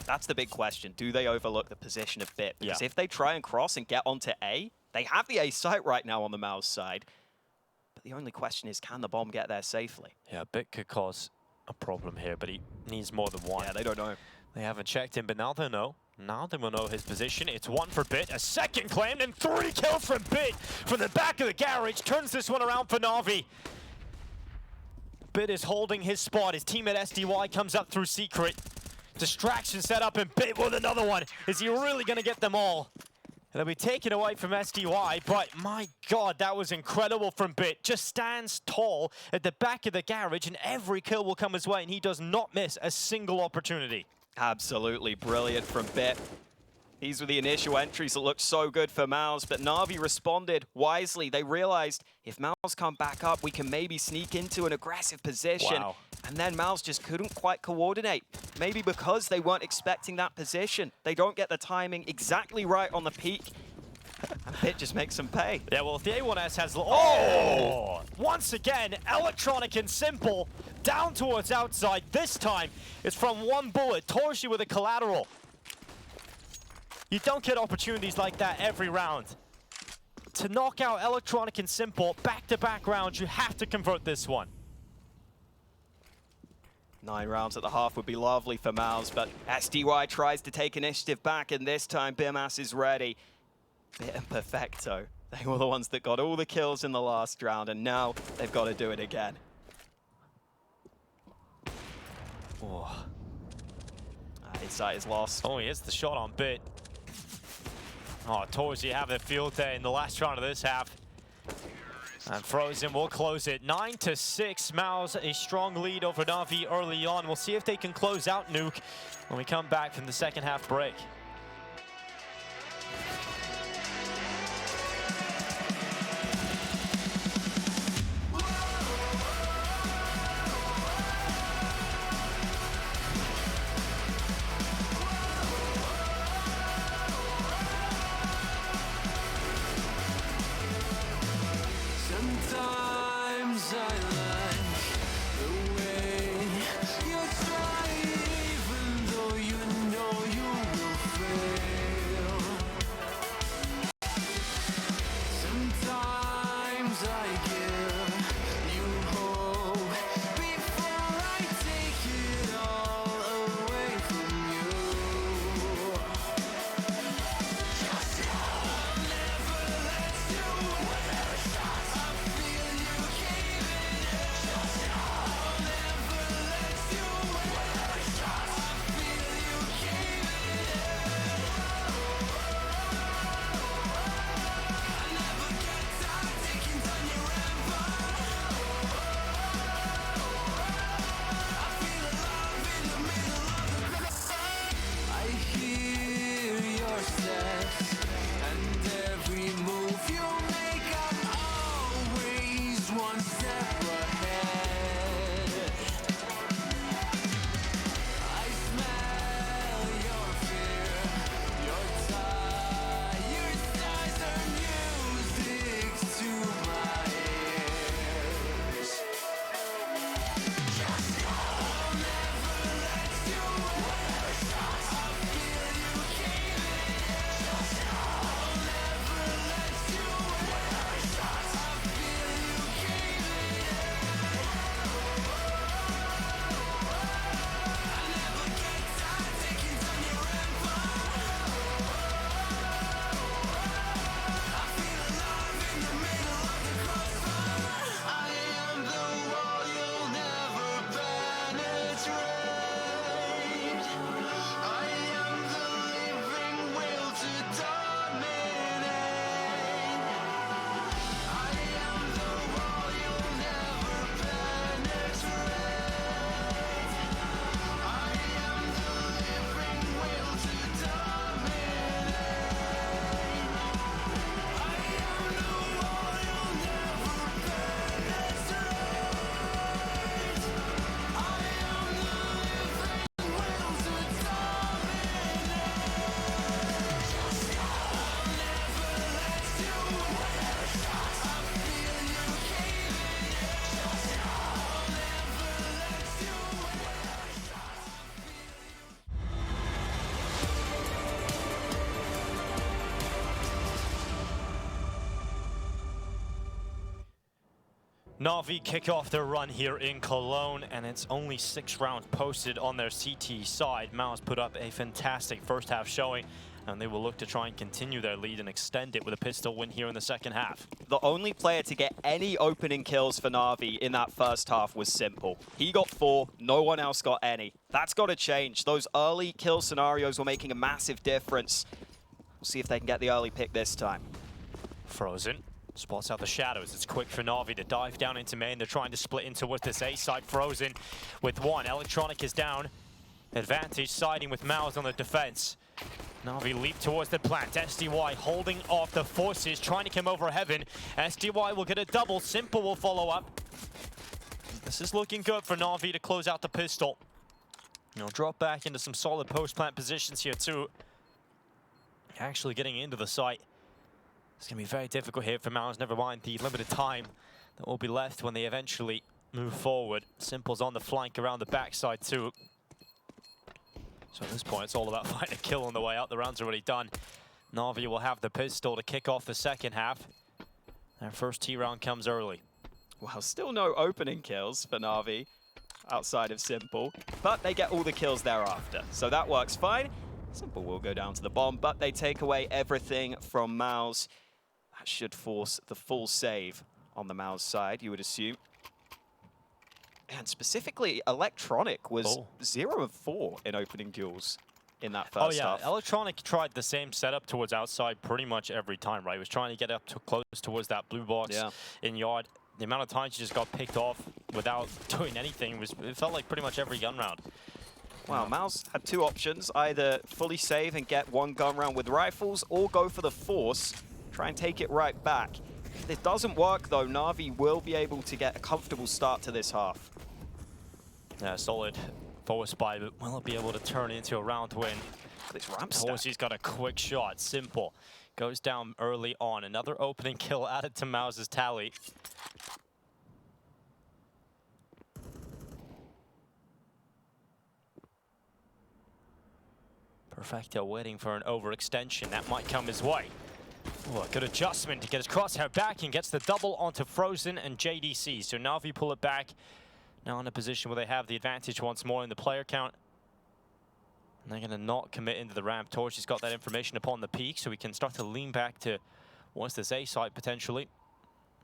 That's the big question. Do they overlook the position of Bit? Because if they try and cross and get onto A, they have the A site right now on the MOUZ side. But the only question is, can the bomb get there safely? Yeah, Bit could cause a problem here, but he needs more than one. Yeah, they don't know. They haven't checked him, but now they know. Now they will know his position. It's 1 for Bit, a second claimed, and 3 kills from Bit from the back of the Garage. Turns this one around for NaVi. Bit is holding his spot. His teammate SDY comes up through secret. Distraction set up, and Bit with another one. Is he really going to get them all? It'll be taken away from SDY, but my God, that was incredible from Bit. Just stands tall at the back of the Garage, and every kill will come his way, and he does not miss a single opportunity. Absolutely brilliant from Bit. These were the initial entries that looked so good for MOUZ, but NaVi responded wisely. They realized if MOUZ come back up, we can maybe sneak into an aggressive position. Wow. And then MOUZ just couldn't quite coordinate. Maybe because they weren't expecting that position. They don't get the timing exactly right on the peak. And Bit just makes them pay. Yeah, well, if the A1S has... Oh! Once again, Electronic and Simple down towards outside. This time, it's from one bullet. Torshi with a collateral. You don't get opportunities like that every round. To knock out Electronic and Simple, back-to-back rounds, you have to convert this one. 9 rounds at the half would be lovely for MOUZ, but SDY tries to take initiative back, and this time Bimas is ready. Bit and Perfecto. They were the ones that got all the kills in the last round, and now they've got to do it again. Oh. His sight is lost. Oh, he hits the shot on Bit. Oh, Torsi have a field day in the last round of this half. And Frozen will close it. 9-6, MOUZ a strong lead over NaVi early on. We'll see if they can close out Nuke when we come back from the second half break. Sometimes I like the way you try, even though you know you will fail. Sometimes I give you hope before I take it all away from you. NaVi kick off their run here in Cologne, and it's only 6 rounds posted on their CT side. MOUZ put up a fantastic first half showing, and they will look to try and continue their lead and extend it with a pistol win here in the second half. The only player to get any opening kills for NaVi in that first half was Simple. He got 4, no one else got any. That's got to change. Those early kill scenarios were making a massive difference. We'll see if they can get the early pick this time. Frozen spots out the shadows. It's quick for NaVi to dive down into main. They're trying to split into with this A side. Frozen with 1. Electronic is down. Advantage siding with MOUZ on the defense. NaVi leap towards the plant. SDY holding off the forces, trying to come over heaven. SDY will get a double. Simple will follow up. This is looking good for NaVi to close out the pistol. They'll drop back into some solid post-plant positions here too. Actually getting into the site. It's going to be very difficult here for MOUZ, never mind the limited time that will be left when they eventually move forward. Simple's on the flank around the backside too. So at this point, it's all about finding a kill on the way out. The round's already done. NaVi will have the pistol to kick off the second half. Their first T round comes early. Well, still no opening kills for NaVi outside of Simple, but they get all the kills thereafter. So that works fine. Simple will go down to the bomb, but they take away everything from MOUZ. That should force the full save on the MOUZ side, you would assume. And specifically, Electronic was 0 of 4 in opening duels in that first half. Electronic tried the same setup towards outside pretty much every time, right? He was trying to get up close towards that blue box in yard. The amount of times he just got picked off without doing anything, it felt like pretty much every gun round. Wow, MOUZ had 2 options, either fully save and get 1 gun round with rifles, or go for the force, try and take it right back. If this doesn't work though, NaVi will be able to get a comfortable start to this half. Yeah, solid force buy, but will it be able to turn into a round win? This ramp stack. He's got a quick shot. Simple goes down early on. Another opening kill added to MOUZ's tally. Perfecto waiting for an overextension. That might come his way. Oh, a good adjustment to get his crosshair back and gets the double onto Frozen and JDC. So NaVi pull it back. Now in a position where they have the advantage once more in the player count. And they're going to not commit into the ramp. Torchy's got that information upon the peak, so we can start to lean back to what's this A site potentially.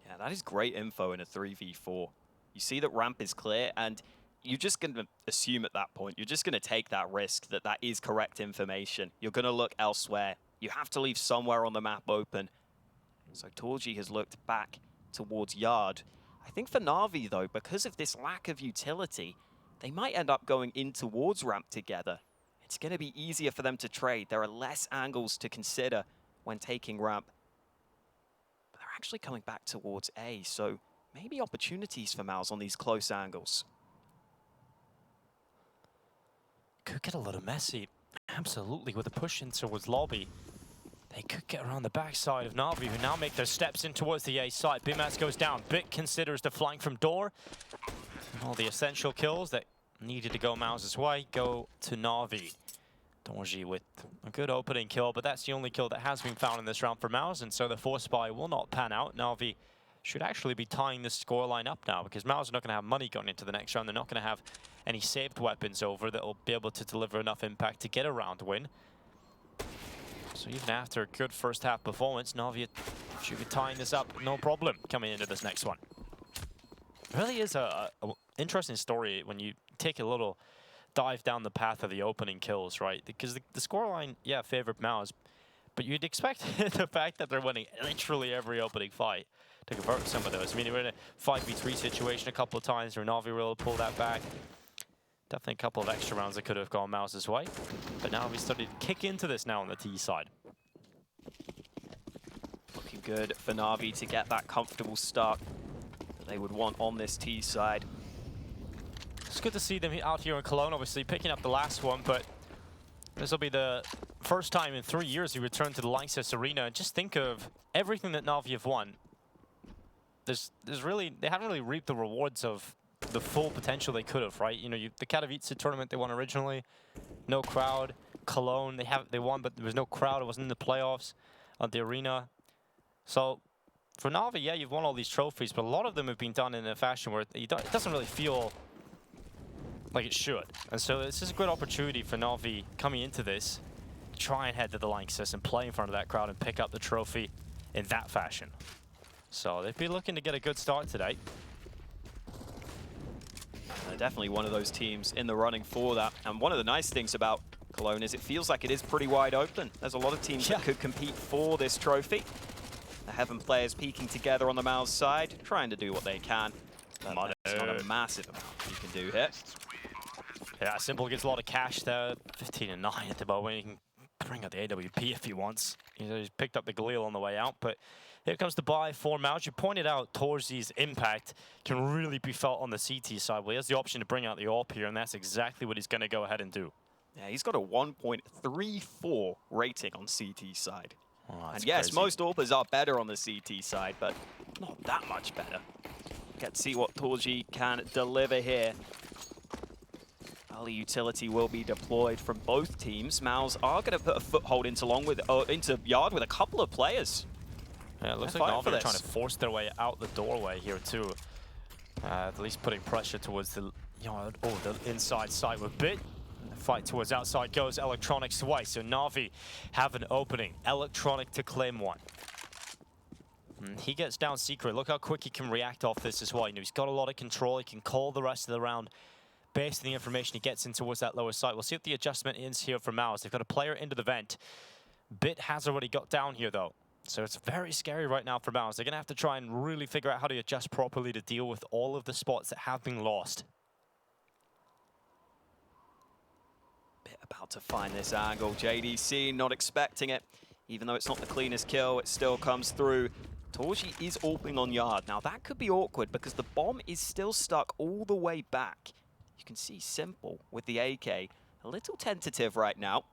Yeah, that is great info in a 3v4. You see that ramp is clear, and you're just going to assume at that point, you're just going to take that risk that that is correct information. You're going to look elsewhere. You have to leave somewhere on the map open. So Torgy has looked back towards yard. I think for NaVi, though, because of this lack of utility, they might end up going in towards ramp together. It's going to be easier for them to trade. There are less angles to consider when taking ramp. But they're actually coming back towards A, so maybe opportunities for MOUZ on these close angles. Could get a little messy, absolutely, with a push in towards lobby. They could get around the backside of NaVi, who now make their steps in towards the A site. Bimas goes down. Bit considers the flank from door. And all the essential kills that needed to go MOUZ's way go to NaVi. Donji with a good opening kill, but that's the only kill that has been found in this round for MOUZ, and so the force buy will not pan out. NaVi should actually be tying this scoreline up now, because MOUZ are not going to have money going into the next round. They're not going to have any saved weapons over that will be able to deliver enough impact to get a round win. So even after a good first half performance, NaVi should be tying this up no problem coming into this next one. It really is a interesting story when you take a little dive down the path of the opening kills, right? Because the scoreline, yeah, favored MOUZ, but you'd expect the fact that they're winning literally every opening fight to convert some of those. I mean, we're in a 5v3 situation a couple of times where NaVi were able to pull that back. Definitely a couple of extra rounds that could have gone MOUZ's way. But now we started to kick into this now on the T side. Looking good for NaVi to get that comfortable start that they would want on this T side. It's good to see them out here in Cologne, obviously picking up the last one, but this will be the first time in 3 years we return to the Lanxess Arena. And just think of everything that NaVi have won. They haven't really reaped the rewards of the full potential they could have, right? You know, the Katowice tournament they won originally, no crowd. Cologne, they won, but there was no crowd. It wasn't in the playoffs of the arena. So for NaVi, yeah, you've won all these trophies, but a lot of them have been done in a fashion where it doesn't really feel like it should. And so this is a good opportunity for NaVi coming into this to try and head to the Lanxess and play in front of that crowd and pick up the trophy in that fashion. So they'd be looking to get a good start today. They're definitely one of those teams in the running for that. And one of the nice things about Cologne is it feels like it is pretty wide open. There's a lot of teams that could compete for this trophy. The Heaven players peeking together on the MOUZ side, trying to do what they can. But it's not a massive amount you can do here. Yeah, Simple gets a lot of cash there. 15-9 at the moment. He can bring out the AWP if he wants. He's picked up the Galil on the way out, but here comes the buy for MOUZ. You pointed out Torzi's impact can really be felt on the CT side. Well, he has the option to bring out the AWP here, and that's exactly what he's going to go ahead and do. Yeah, he's got a 1.34 rating on CT side. Oh, and yes, crazy. most AWPers are better on the CT side, but not that much better. Get to see what Torzi can deliver here. Early utility will be deployed from both teams. MOUZ are going to put a foothold into Yard with a couple of players. Yeah, it looks like NaVi are trying to force their way out the doorway here too. At least putting pressure towards the the inside side with Bit. The fight towards outside goes Electronic's way. So NaVi have an opening. Electronic to claim one. And he gets down Secret. Look how quick he can react off this as well. You know, he's got a lot of control. He can call the rest of the round based on the information he gets in towards that lower side. We'll see what the adjustment is here for MOUZ. They've got a player into the vent. Bit has already got down here though. So it's very scary right now for MOUZ. They're going to have to try and really figure out how to adjust properly to deal with all of the spots that have been lost. Bit about to find this angle. JDC not expecting it. Even though it's not the cleanest kill, it still comes through. Torzi is AWPing on Yard. Now that could be awkward because the bomb is still stuck all the way back. You can see Simple with the AK. A little tentative right now.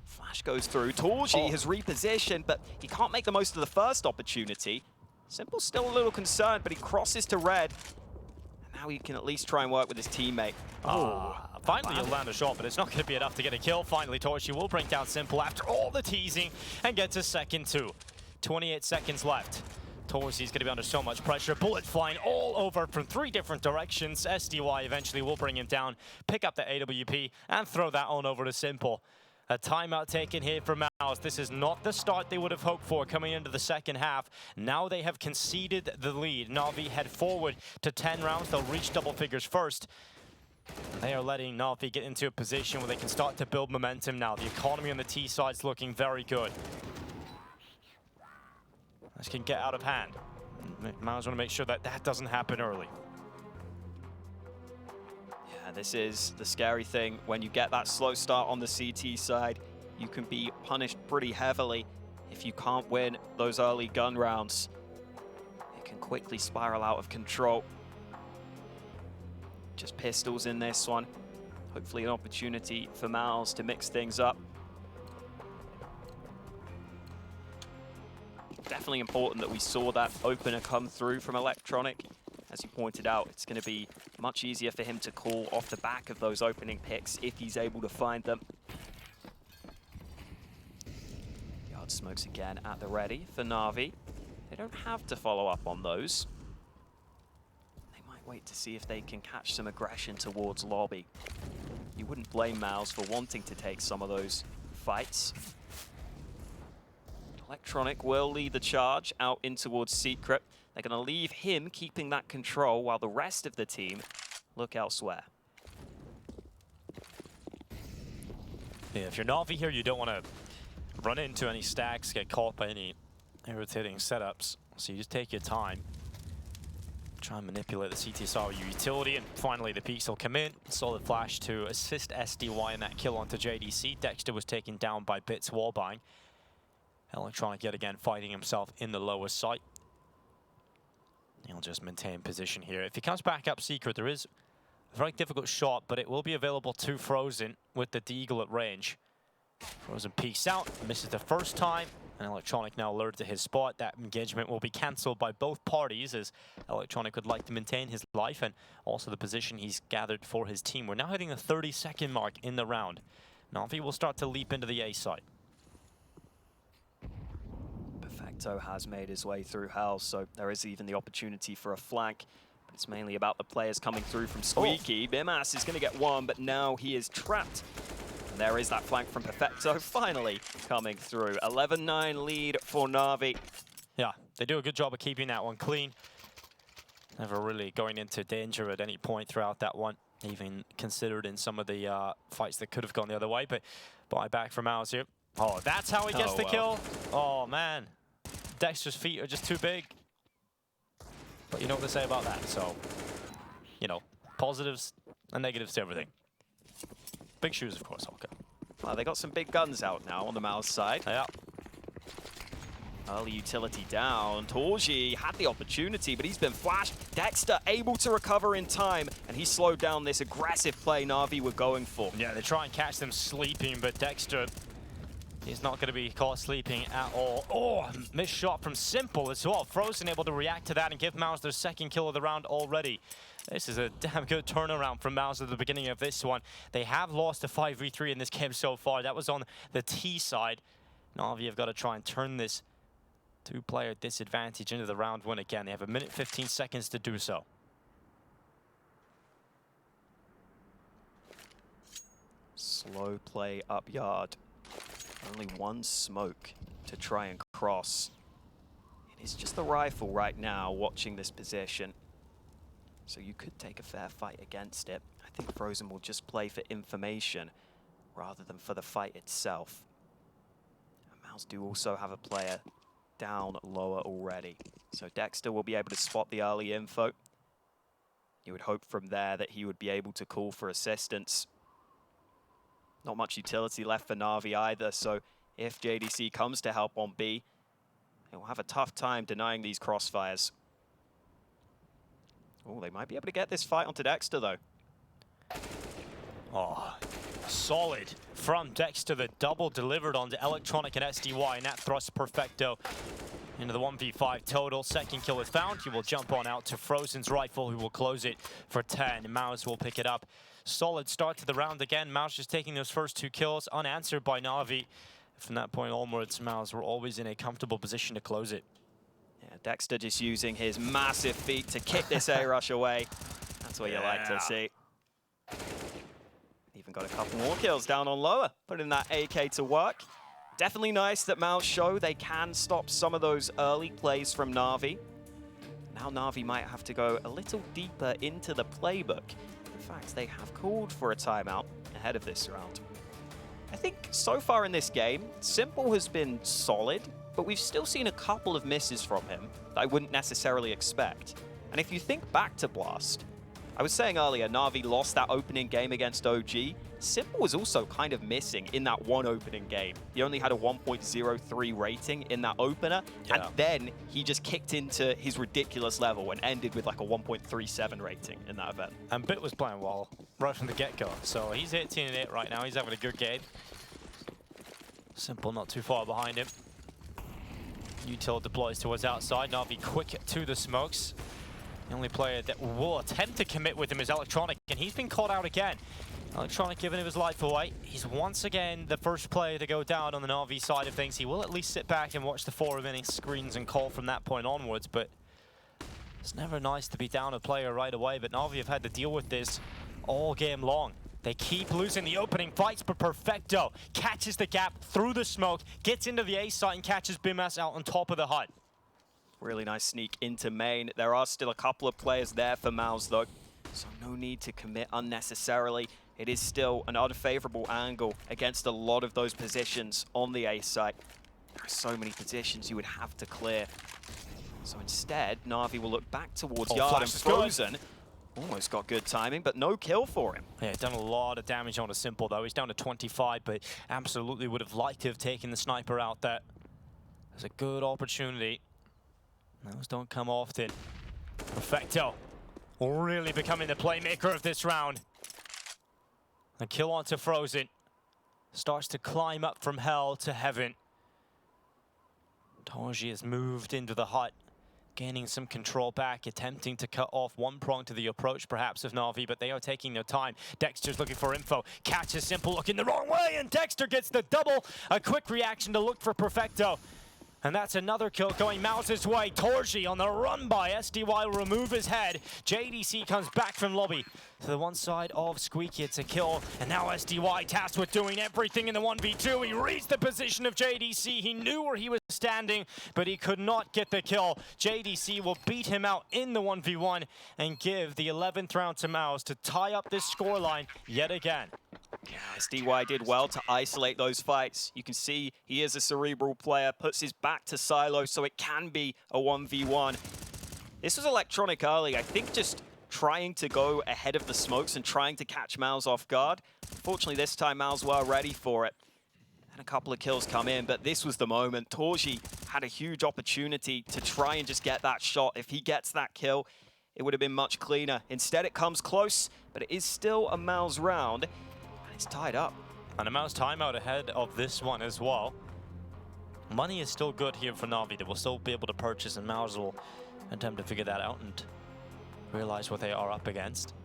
Flash goes through. Torzi has repositioned, but he can't make the most of the first opportunity. Simple's still a little concerned, but he crosses to red. And now he can at least try and work with his teammate. Finally he'll land a shot, but it's not going to be enough to get a kill. Finally, Torzi will bring down Simple after all the teasing and gets a second two. 28 seconds left. Torzi's going to be under so much pressure. Bullet flying all over from 3 different directions. SDY eventually will bring him down, pick up the AWP, and throw that on over to Simple. A timeout taken here for MOUZ. This is not the start they would have hoped for coming into the second half. Now they have conceded the lead. NaVi head forward to 10 rounds. They'll reach double figures first. They are letting NaVi get into a position where they can start to build momentum now. The economy on the T side is looking very good. This can get out of hand. MOUZ want to make sure that that doesn't happen early. Yeah, this is the scary thing. When you get that slow start on the CT side, you can be punished pretty heavily if you can't win those early gun rounds. It can quickly spiral out of control. Just pistols in this one. Hopefully an opportunity for MOUZ to mix things up. Definitely important that we saw that opener come through from Electronic. As you pointed out, it's going to be much easier for him to call off the back of those opening picks if he's able to find them. Yard smokes again at the ready for NaVi. They don't have to follow up on those. They might wait to see if they can catch some aggression towards lobby. You wouldn't blame MOUZ for wanting to take some of those fights. Electronic will lead the charge out in towards Secret. They're going to leave him keeping that control while the rest of the team look elsewhere. Yeah, if you're NaVi here, you don't want to run into any stacks, get caught by any irritating setups. So you just take your time. Try and manipulate the CT side with your utility, and finally the peaks will come in. Solid flash to assist SDY in that kill onto JDC. Dexter was taken down by Bit's wallbang. Electronic yet again fighting himself in the lower site. He'll just maintain position here. If he comes back up Secret, there is a very difficult shot, but it will be available to Frozen with the Deagle at range. Frozen peeks out, misses the first time, and Electronic now alerted to his spot. That engagement will be cancelled by both parties, as Electronic would like to maintain his life and also the position he's gathered for his team. We're now hitting the 30-second mark in the round. NaVi will start to leap into the A site. Perfecto has made his way through Hell, so there is even the opportunity for a flank. But it's mainly about the players coming through from Squeaky. Bimas is going to get one, but now he is trapped. And there is that flank from Perfecto finally coming through. 11-9 lead for NaVi. Yeah, they do a good job of keeping that one clean. Never really going into danger at any point throughout that one, even considered in some of the fights that could have gone the other way. But buyback from MOUZ here. Oh, that's how he gets the kill. Oh, man. Dexter's feet are just too big. But you know what they say about that. So, you know, positives and negatives to everything. Big shoes, of course, okay. Well, they got some big guns out now on the MOUZ side. Yeah. Early utility down. Torji had the opportunity, but he's been flashed. Dexter able to recover in time, and he slowed down this aggressive play NaVi were going for. Yeah, they try and catch them sleeping, but Dexter is not going to be caught sleeping at all. Oh, missed shot from Simple as well. Frozen able to react to that and give MOUZ their second kill of the round already. This is a damn good turnaround from MOUZ at the beginning of this one. They have lost a 5v3 in this game so far. That was on the T side. NaVi have got to try and turn this two-player disadvantage into the round win again. They have 1 minute 15 seconds to do so. Slow play up yard. Only one smoke to try and cross. It is just the rifle right now watching this position. So you could take a fair fight against it. I think Frozen will just play for information rather than for the fight itself. And MOUZ do also have a player down lower already. So Dexter will be able to spot the early info. You would hope from there that he would be able to call for assistance. Not much utility left for NaVi either, so if JDC comes to help on B, they will have a tough time denying these crossfires. Oh, they might be able to get this fight onto Dexter, though. Oh, solid from Dexter. The double delivered onto Electronic and SDY, and that thrusts Perfecto into the 1v5 total. Second kill is found. He will jump on out to Frozen's rifle, who will close it for 10. MOUZ will pick it up. Solid start to the round again. MOUZ just taking those first 2 kills, unanswered by NaVi. From that point onwards, MOUZ were always in a comfortable position to close it. Yeah, Dexter just using his massive feet to kick this A-rush away. That's what you like to see. Even got a couple more kills down on lower, putting that AK to work. Definitely nice that MOUZ show they can stop some of those early plays from NaVi. Now NaVi might have to go a little deeper into the playbook. In fact, they have called for a timeout ahead of this round. I think so far in this game, Simple has been solid, but we've still seen a couple of misses from him that I wouldn't necessarily expect. And if you think back to Blast, I was saying earlier, NaVi lost that opening game against OG. Simple was also kind of missing in that one opening game. He only had a 1.03 rating in that opener, and then he just kicked into his ridiculous level and ended with like a 1.37 rating in that event. And Bit was playing well right from the get-go, so he's 18-8 right now. He's having a good game. Simple not too far behind him. Util deploys towards outside. NaVi quick to the smokes. The only player that will attempt to commit with him is Electronic, and he's been caught out again. Electronic giving him his life away. He's once again the first player to go down on the NaVi side of things. He will at least sit back and watch the 4 remaining screens and call from that point onwards, but it's never nice to be down a player right away, but NaVi have had to deal with this all game long. They keep losing the opening fights, but Perfecto catches the gap through the smoke, gets into the A site and catches Bimas out on top of the hut. Really nice sneak into main. There are still a couple of players there for MOUZ though, so no need to commit unnecessarily. It is still an unfavorable angle against a lot of those positions on the A site. There are so many positions you would have to clear. So instead, NaVi will look back towards Yard and Frozen. Almost got good timing, but no kill for him. Yeah, done a lot of damage on a Simple though. He's down to 25, but absolutely would have liked to have taken the sniper out there. There's a good opportunity. Those don't come often. Perfecto really becoming the playmaker of this round. A kill onto Frozen. Starts to climb up from hell to heaven. Torji has moved into the hut, gaining some control back, attempting to cut off one prong to the approach perhaps of NaVi, but they are taking their time. Dexter's looking for info, catches Simple looking the wrong way, and Dexter gets the double. A quick reaction to look for Perfecto. And that's another kill going MOUZ's way. Torji on the run by SDY will remove his head. JDC comes back from lobby to the one side of Squeaky. It's a kill. And now SDY tasked with doing everything in the 1v2. He reads the position of JDC. He knew where he was standing, but he could not get the kill. JDC will beat him out in the 1v1 and give the 11th round to MOUZ to tie up this scoreline yet again. Yeah, SDY did well to isolate those fights. You can see he is a cerebral player, puts his back to Silo, so it can be a 1v1. This was electronic early. I think just trying to go ahead of the smokes and trying to catch MOUZ off guard. Unfortunately, this time MOUZ were ready for it. And a couple of kills come in, but this was the moment. Torji had a huge opportunity to try and just get that shot. If he gets that kill, it would have been much cleaner. Instead, it comes close, but it is still a MOUZ round. It's tied up. And a MOUZ timeout ahead of this one as well. Money is still good here for NaVi. They will still be able to purchase, and MOUZ will attempt to figure that out and realize what they are up against.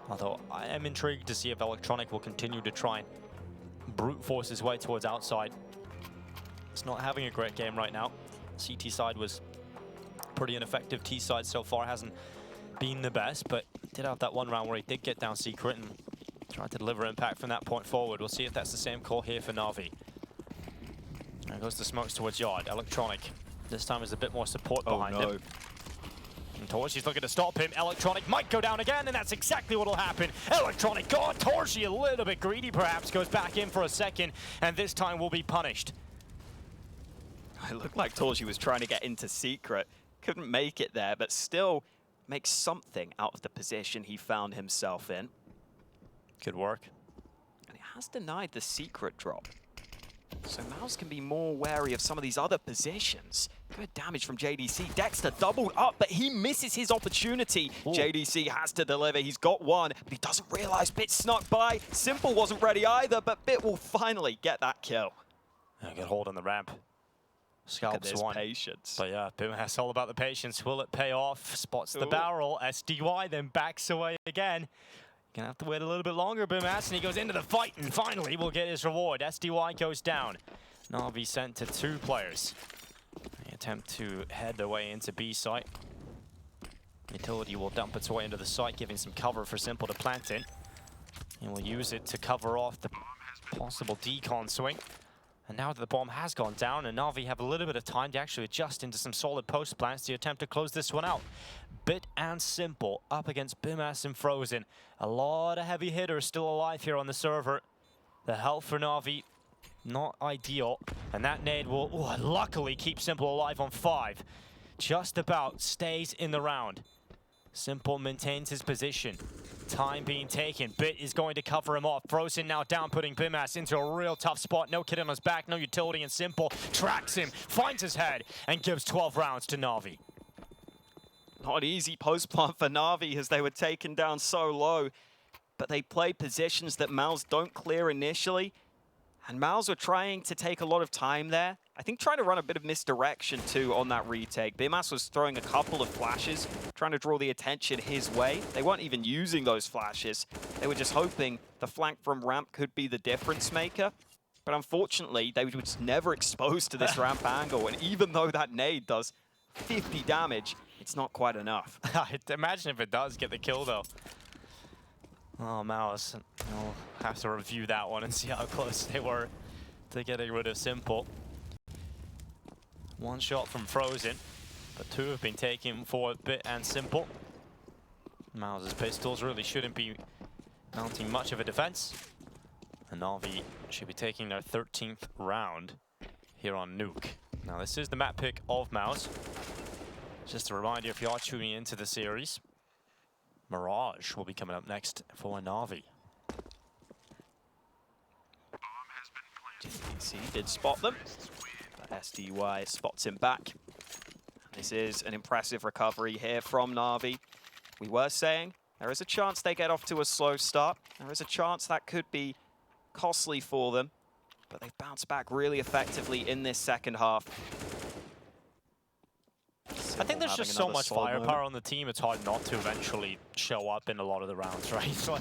Although I am intrigued to see if Electronic will continue to try and brute force his way towards outside. It's not having a great game right now. CT side was pretty ineffective. T side so far hasn't been the best, but did have that one round where he did get down secret and tried to deliver impact from that point forward. We'll see if that's the same call here for NaVi. There goes the smokes towards Yard. Electronic this time is a bit more support behind him. And Torji's looking to stop him. Electronic might go down again, and that's exactly what will happen. Electronic gone. Torji a little bit greedy perhaps, goes back in for a second, and this time will be punished. It looked like Torji was trying to get into secret. Couldn't make it there, but still makes something out of the position he found himself in. Good work. And it has denied the secret drop. So MOUZ can be more wary of some of these other positions. Good damage from JDC. Dexter doubled up, but he misses his opportunity. Ooh. JDC has to deliver. He's got one, but he doesn't realize Bit snuck by. Simple wasn't ready either, but Bit will finally get that kill. A good hold on the ramp. Scalps one. Patience. But yeah, Boomer's all about the patience. Will it pay off? Spots the barrel. SDY then backs away again. Gonna have to wait a little bit longer, Boomas, and he goes into the fight, and finally will get his reward. SDY goes down. NaVi sent to 2 players. They attempt to head their way into B site. Utility will dump its way into the site, giving some cover for Simple to plant in. And will use it to cover off the possible decon swing. And now that the bomb has gone down, and NaVi have a little bit of time to actually adjust into some solid post plants to attempt to close this one out. Bit and Simple up against Boomas and Frozen. A lot of heavy hitters still alive here on the server. The health for NaVi, not ideal. And that nade will luckily keep Simple alive on 5. Just about stays in the round. Simple maintains his position. Time being taken. Bit is going to cover him off. Frozen now down, putting Boomas into a real tough spot. No kid on his back, no utility, and Simple tracks him, finds his head, and gives 12 rounds to NaVi. Not an easy post plant for NaVi as they were taken down so low. But they play positions that MOUZ don't clear initially. And MOUZ were trying to take a lot of time there. I think trying to run a bit of misdirection too on that retake. Boomas was throwing a couple of flashes, trying to draw the attention his way. They weren't even using those flashes. They were just hoping the flank from ramp could be the difference maker. But unfortunately, they were just never exposed to this ramp angle. And even though that nade does 50 damage, it's not quite enough. Imagine if it does get the kill though. Oh, MOUZ. I'll have to review that one and see how close they were to getting rid of Simple. One shot from Frozen, but 2 have been taken for Bit and Simple. MOUZ's pistols really shouldn't be mounting much of a defense. And NaVi should be taking their 13th round here on Nuke. Now this is the map pick of MOUZ. Just a reminder, if you are tuning into the series, Mirage will be coming up next for NaVi. JDC did spot them, but SDY spots him back. This is an impressive recovery here from NaVi. We were saying there is a chance they get off to a slow start. There is a chance that could be costly for them, but they've bounced back really effectively in this second half. I think there's just so much firepower on the team, it's hard not to eventually show up in a lot of the rounds, right? So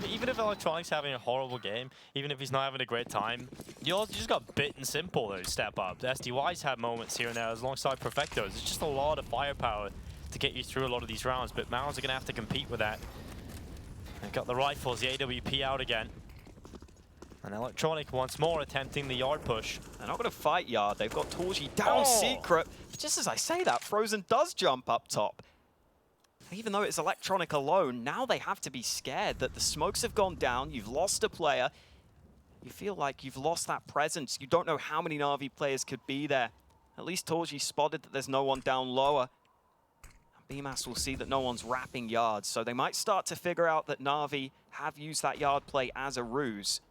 even if Electronic's having a horrible game, even if he's not having a great time, you just got Bit and Simple to step up. The SDY's had moments here and there alongside Perfectos. It's just a lot of firepower to get you through a lot of these rounds, but MOUZ are going to have to compete with that. They've got the rifles, the AWP out again. And Electronic once more attempting the yard push. They're not going to fight yard. They've got Torji down secret. But just as I say that, Frozen does jump up top. Even though it's Electronic alone, now they have to be scared that the smokes have gone down. You've lost a player. You feel like you've lost that presence. You don't know how many NaVi players could be there. At least Torji spotted that there's no one down lower. BMAS will see that no one's wrapping yards, so they might start to figure out that NaVi have used that yard play as a ruse.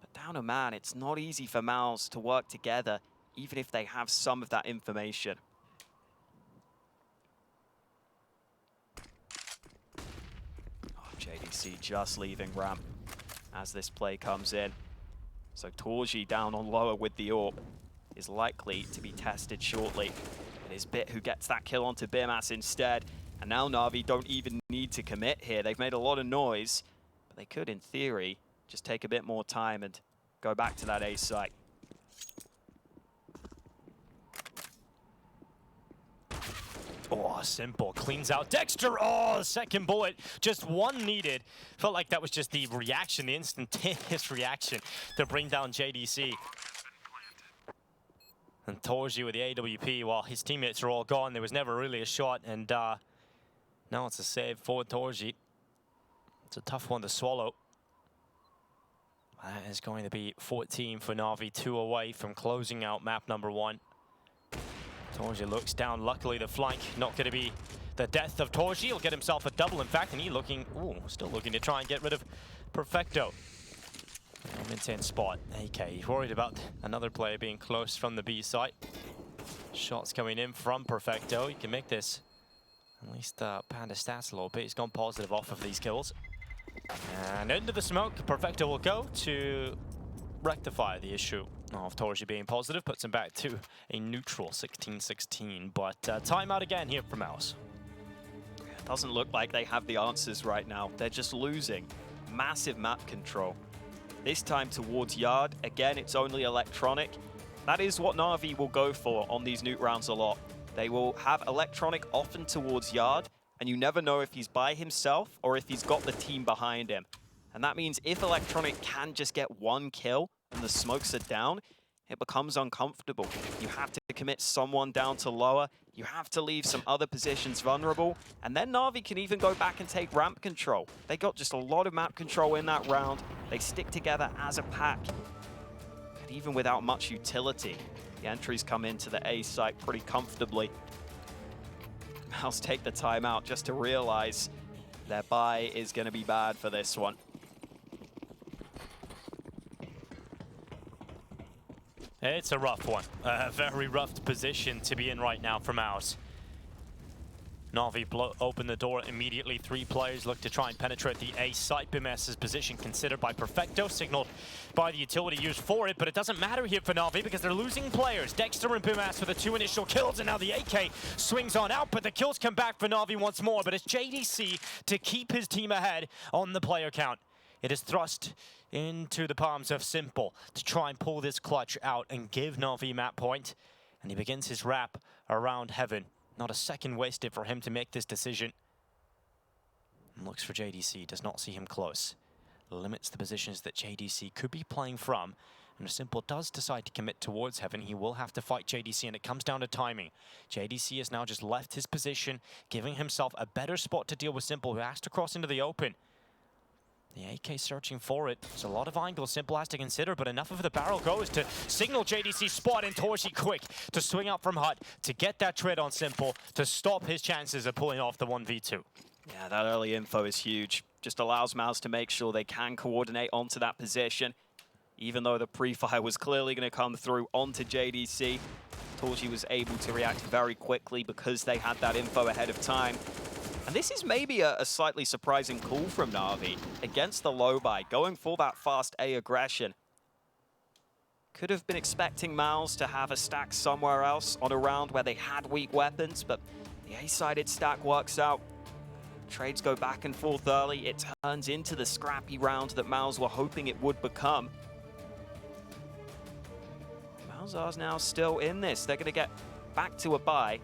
But down a man, it's not easy for MOUZ to work together, even if they have some of that information. Oh, JDC just leaving ramp as this play comes in. So Torji down on lower with the AWP is likely to be tested shortly. It is Bit who gets that kill onto BMAS instead. And now NaVi don't even need to commit here. They've made a lot of noise, but they could, in theory, just take a bit more time and go back to that A site. Oh, Simple cleans out Dexter. Oh, second bullet, just one needed. Felt like that was just the reaction, the instantaneous reaction to bring down JDC. And Torji with the AWP, while his teammates are all gone, there was never really a shot, and now it's a save for Torji. It's a tough one to swallow. That is going to be 14 for NaVi, 2 away from closing out map number 1. Torji looks down, luckily the flank not going to be the death of Torji. He'll get himself a double, in fact, and he's looking, still looking to try and get rid of Perfecto. Mid-10 spot. AK, he's worried about another player being close from the B site. Shots coming in from Perfecto. He can make this at least panda stats a little bit. He's gone positive off of these kills. And into the smoke, Perfecto will go to rectify the issue of Torji being positive. Puts him back to a neutral 16-16. But timeout again here for MOUZ. Doesn't look like they have the answers right now. They're just losing. Massive map control. This time towards yard. Again, it's only Electronic. That is what NaVi will go for on these Nuke rounds a lot. They will have Electronic often towards yard, and you never know if he's by himself or if he's got the team behind him. And that means if Electronic can just get one kill and the smokes are down, it becomes uncomfortable. You have to commit someone down to lower. You have to leave some other positions vulnerable. And then NaVi can even go back and take ramp control. They got just a lot of map control in that round. They stick together as a pack. And even without much utility, the entries come into the A site pretty comfortably. MOUZ take the timeout just to realize their buy is going to be bad for this one. It's a rough one. A very rough position to be in right now for MOUZ. NaVi open the door immediately. 3 players look to try and penetrate the A site. BMS's position considered by Perfecto, signaled by the utility used for it, but it doesn't matter here for NaVi because they're losing players. Dexter and BMS for the 2 initial kills, and now the AK swings on out, but the kills come back for NaVi once more, but it's JDC to keep his team ahead on the player count. It is thrust into the palms of Simple to try and pull this clutch out and give NaVi map point, and he begins his wrap around heaven. Not a second wasted for him to make this decision. And looks for JDC, does not see him close. Limits the positions that JDC could be playing from. And if Simple does decide to commit towards heaven, he will have to fight JDC, and it comes down to timing. JDC has now just left his position, giving himself a better spot to deal with Simple, who has to cross into the open. The AK searching for it. There's a lot of angles Simple has to consider, but enough of the barrel goes to signal JDC's spot, and Torji quick to swing out from hut to get that trade on Simple to stop his chances of pulling off the 1v2. Yeah, that early info is huge. Just allows MOUZ to make sure they can coordinate onto that position. Even though the pre-fire was clearly going to come through onto JDC, Torji was able to react very quickly because they had that info ahead of time. And this is maybe a slightly surprising call from NaVi against the low buy, going for that fast A aggression. Could have been expecting MOUZ to have a stack somewhere else on a round where they had weak weapons, but the A-sided stack works out. Trades go back and forth early. It turns into the scrappy round that MOUZ were hoping it would become. MOUZ are now still in this. They're going to get back to a bye.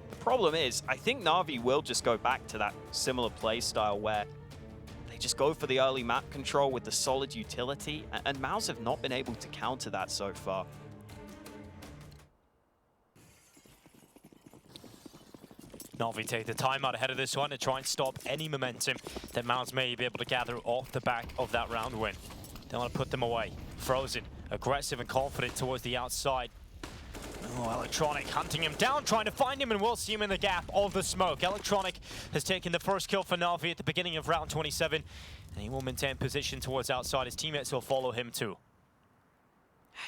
The problem is, I think NaVi will just go back to that similar play style where they just go for the early map control with the solid utility, and MOUZ have not been able to counter that so far. NaVi take the time out ahead of this one to try and stop any momentum that MOUZ may be able to gather off the back of that round win. They want to put them away. Frozen, aggressive and confident towards the outside. Oh, Electronic hunting him down, trying to find him, and we'll see him in the gap of the smoke. Electronic has taken the first kill for NaVi at the beginning of round 27, and he will maintain position towards outside. His teammates will follow him too.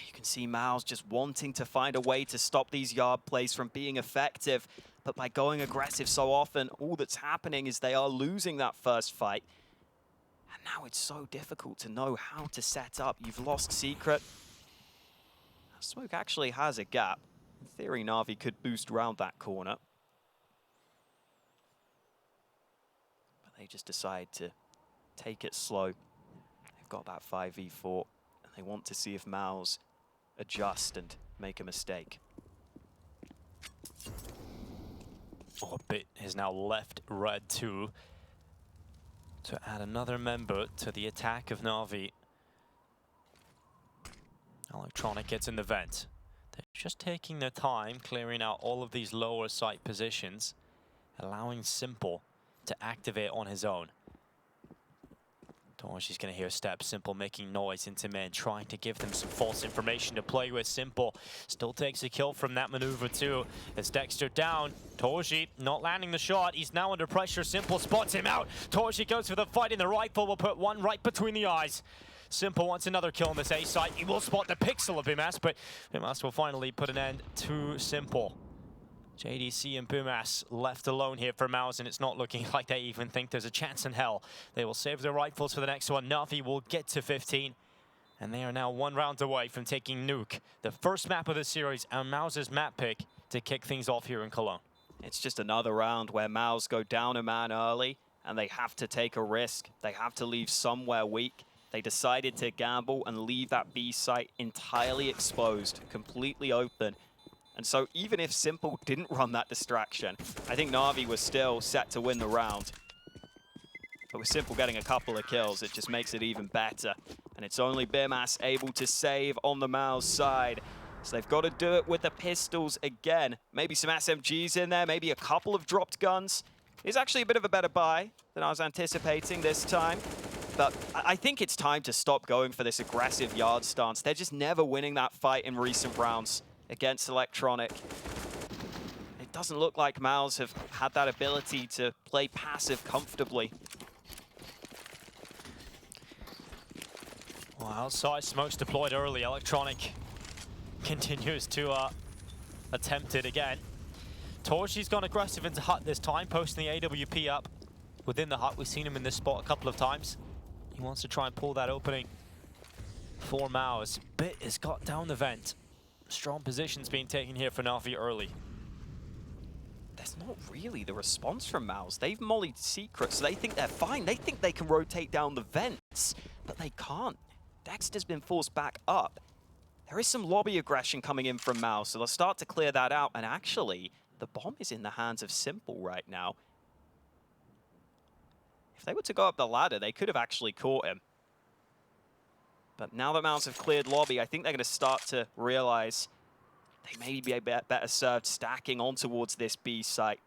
You can see MOUZ just wanting to find a way to stop these yard plays from being effective, but by going aggressive so often, all that's happening is they are losing that first fight. And now it's so difficult to know how to set up. You've lost Secret. Smoke actually has a gap. In theory, NaVi could boost around that corner. But they just decide to take it slow. They've got that 5v4, and they want to see if MOUZ adjust and make a mistake. Oh, a bit is now left red too, to add another member to the attack of NaVi. Electronic gets in the vent. They're just taking their time, clearing out all of these lower site positions, allowing Simple to activate on his own. She's going to hear steps. Simple making noise into men, trying to give them some false information to play with. Simple still takes a kill from that maneuver too. As Dexter down, Torji not landing the shot. He's now under pressure. Simple spots him out. Torji goes for the fight, and the rifle will put one right between the eyes. Simple wants another kill on this A site. He will spot the pixel of Bimas, but Bimas will finally put an end to Simple. JDC and Bimas left alone here for MOUZ, and it's not looking like they even think there's a chance in hell. They will save their rifles for the next one. NaVi will get to 15, and they are now one round away from taking Nuke, the first map of the series, and MOUZ's map pick to kick things off here in Cologne. It's just another round where MOUZ go down a man early, and they have to take a risk. They have to leave somewhere weak. They decided to gamble and leave that B site entirely exposed, completely open. And so even if Simple didn't run that distraction, I think NaVi was still set to win the round. But with Simple getting a couple of kills, it just makes it even better. And it's only Bimas able to save on the MOUZ side. So they've got to do it with the pistols again. Maybe some SMGs in there, maybe a couple of dropped guns. It's actually a bit of a better buy than I was anticipating this time. But I think it's time to stop going for this aggressive yard stance. They're just never winning that fight in recent rounds against Electronic. It doesn't look like MOUZ have had that ability to play passive comfortably. Well, outside smokes deployed early. Electronic continues to attempt it again. Torshi's gone aggressive into hut this time, posting the AWP up within the hut. We've seen him in this spot a couple of times. He wants to try and pull that opening for MOUZ. Bit has got down the vent. Strong positions being taken here for NaVi early. There's not really the response from MOUZ. They've mollied Secret, so they think they're fine. They think they can rotate down the vents, but they can't. Dexter's been forced back up. There is some lobby aggression coming in from MOUZ, so they'll start to clear that out. And actually, the bomb is in the hands of Simple right now. If they were to go up the ladder, they could have actually caught him. But now that MOUZ have cleared lobby, I think they're going to start to realize they may be better served stacking on towards this B site.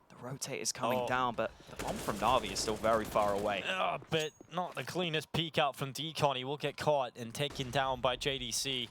The rotator's coming down, but the bomb from NaVi is still very far away. But not the cleanest peek out from Decon. He will get caught and taken down by JDC.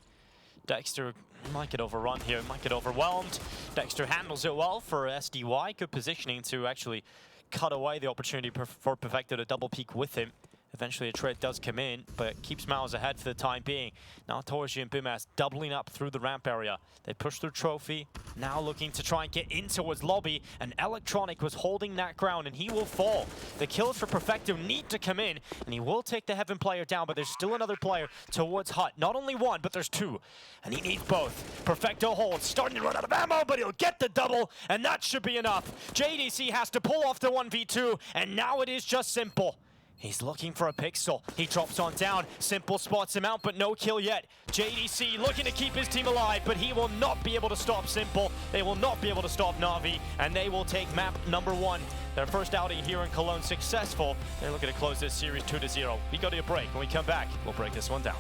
Dexter might get overrun here, might get overwhelmed. Dexter handles it well for SDY. Good positioning to actually cut away the opportunity for Perfecto to double peek with him. Eventually a trade does come in, but keeps MOUZ ahead for the time being. Now Torji and Bumas doubling up through the ramp area. They push through Trophy, now looking to try and get in towards Lobby, and Electronic was holding that ground, and he will fall. The kills for Perfecto need to come in, and he will take the Heaven player down, but there's still another player towards Hut. Not only one, but there's two, and he needs both. Perfecto holds, starting to run out of ammo, but he'll get the double, and that should be enough. JDC has to pull off the 1v2, and now it is just Simple. He's looking for a pixel. He drops on down. Simple spots him out, but no kill yet. JDC looking to keep his team alive, but he will not be able to stop Simple. They will not be able to stop NaVi, and they will take map number 1. Their first outing here in Cologne successful. They're looking to close this series 2-0. We go to a break. When we come back, we'll break this one down.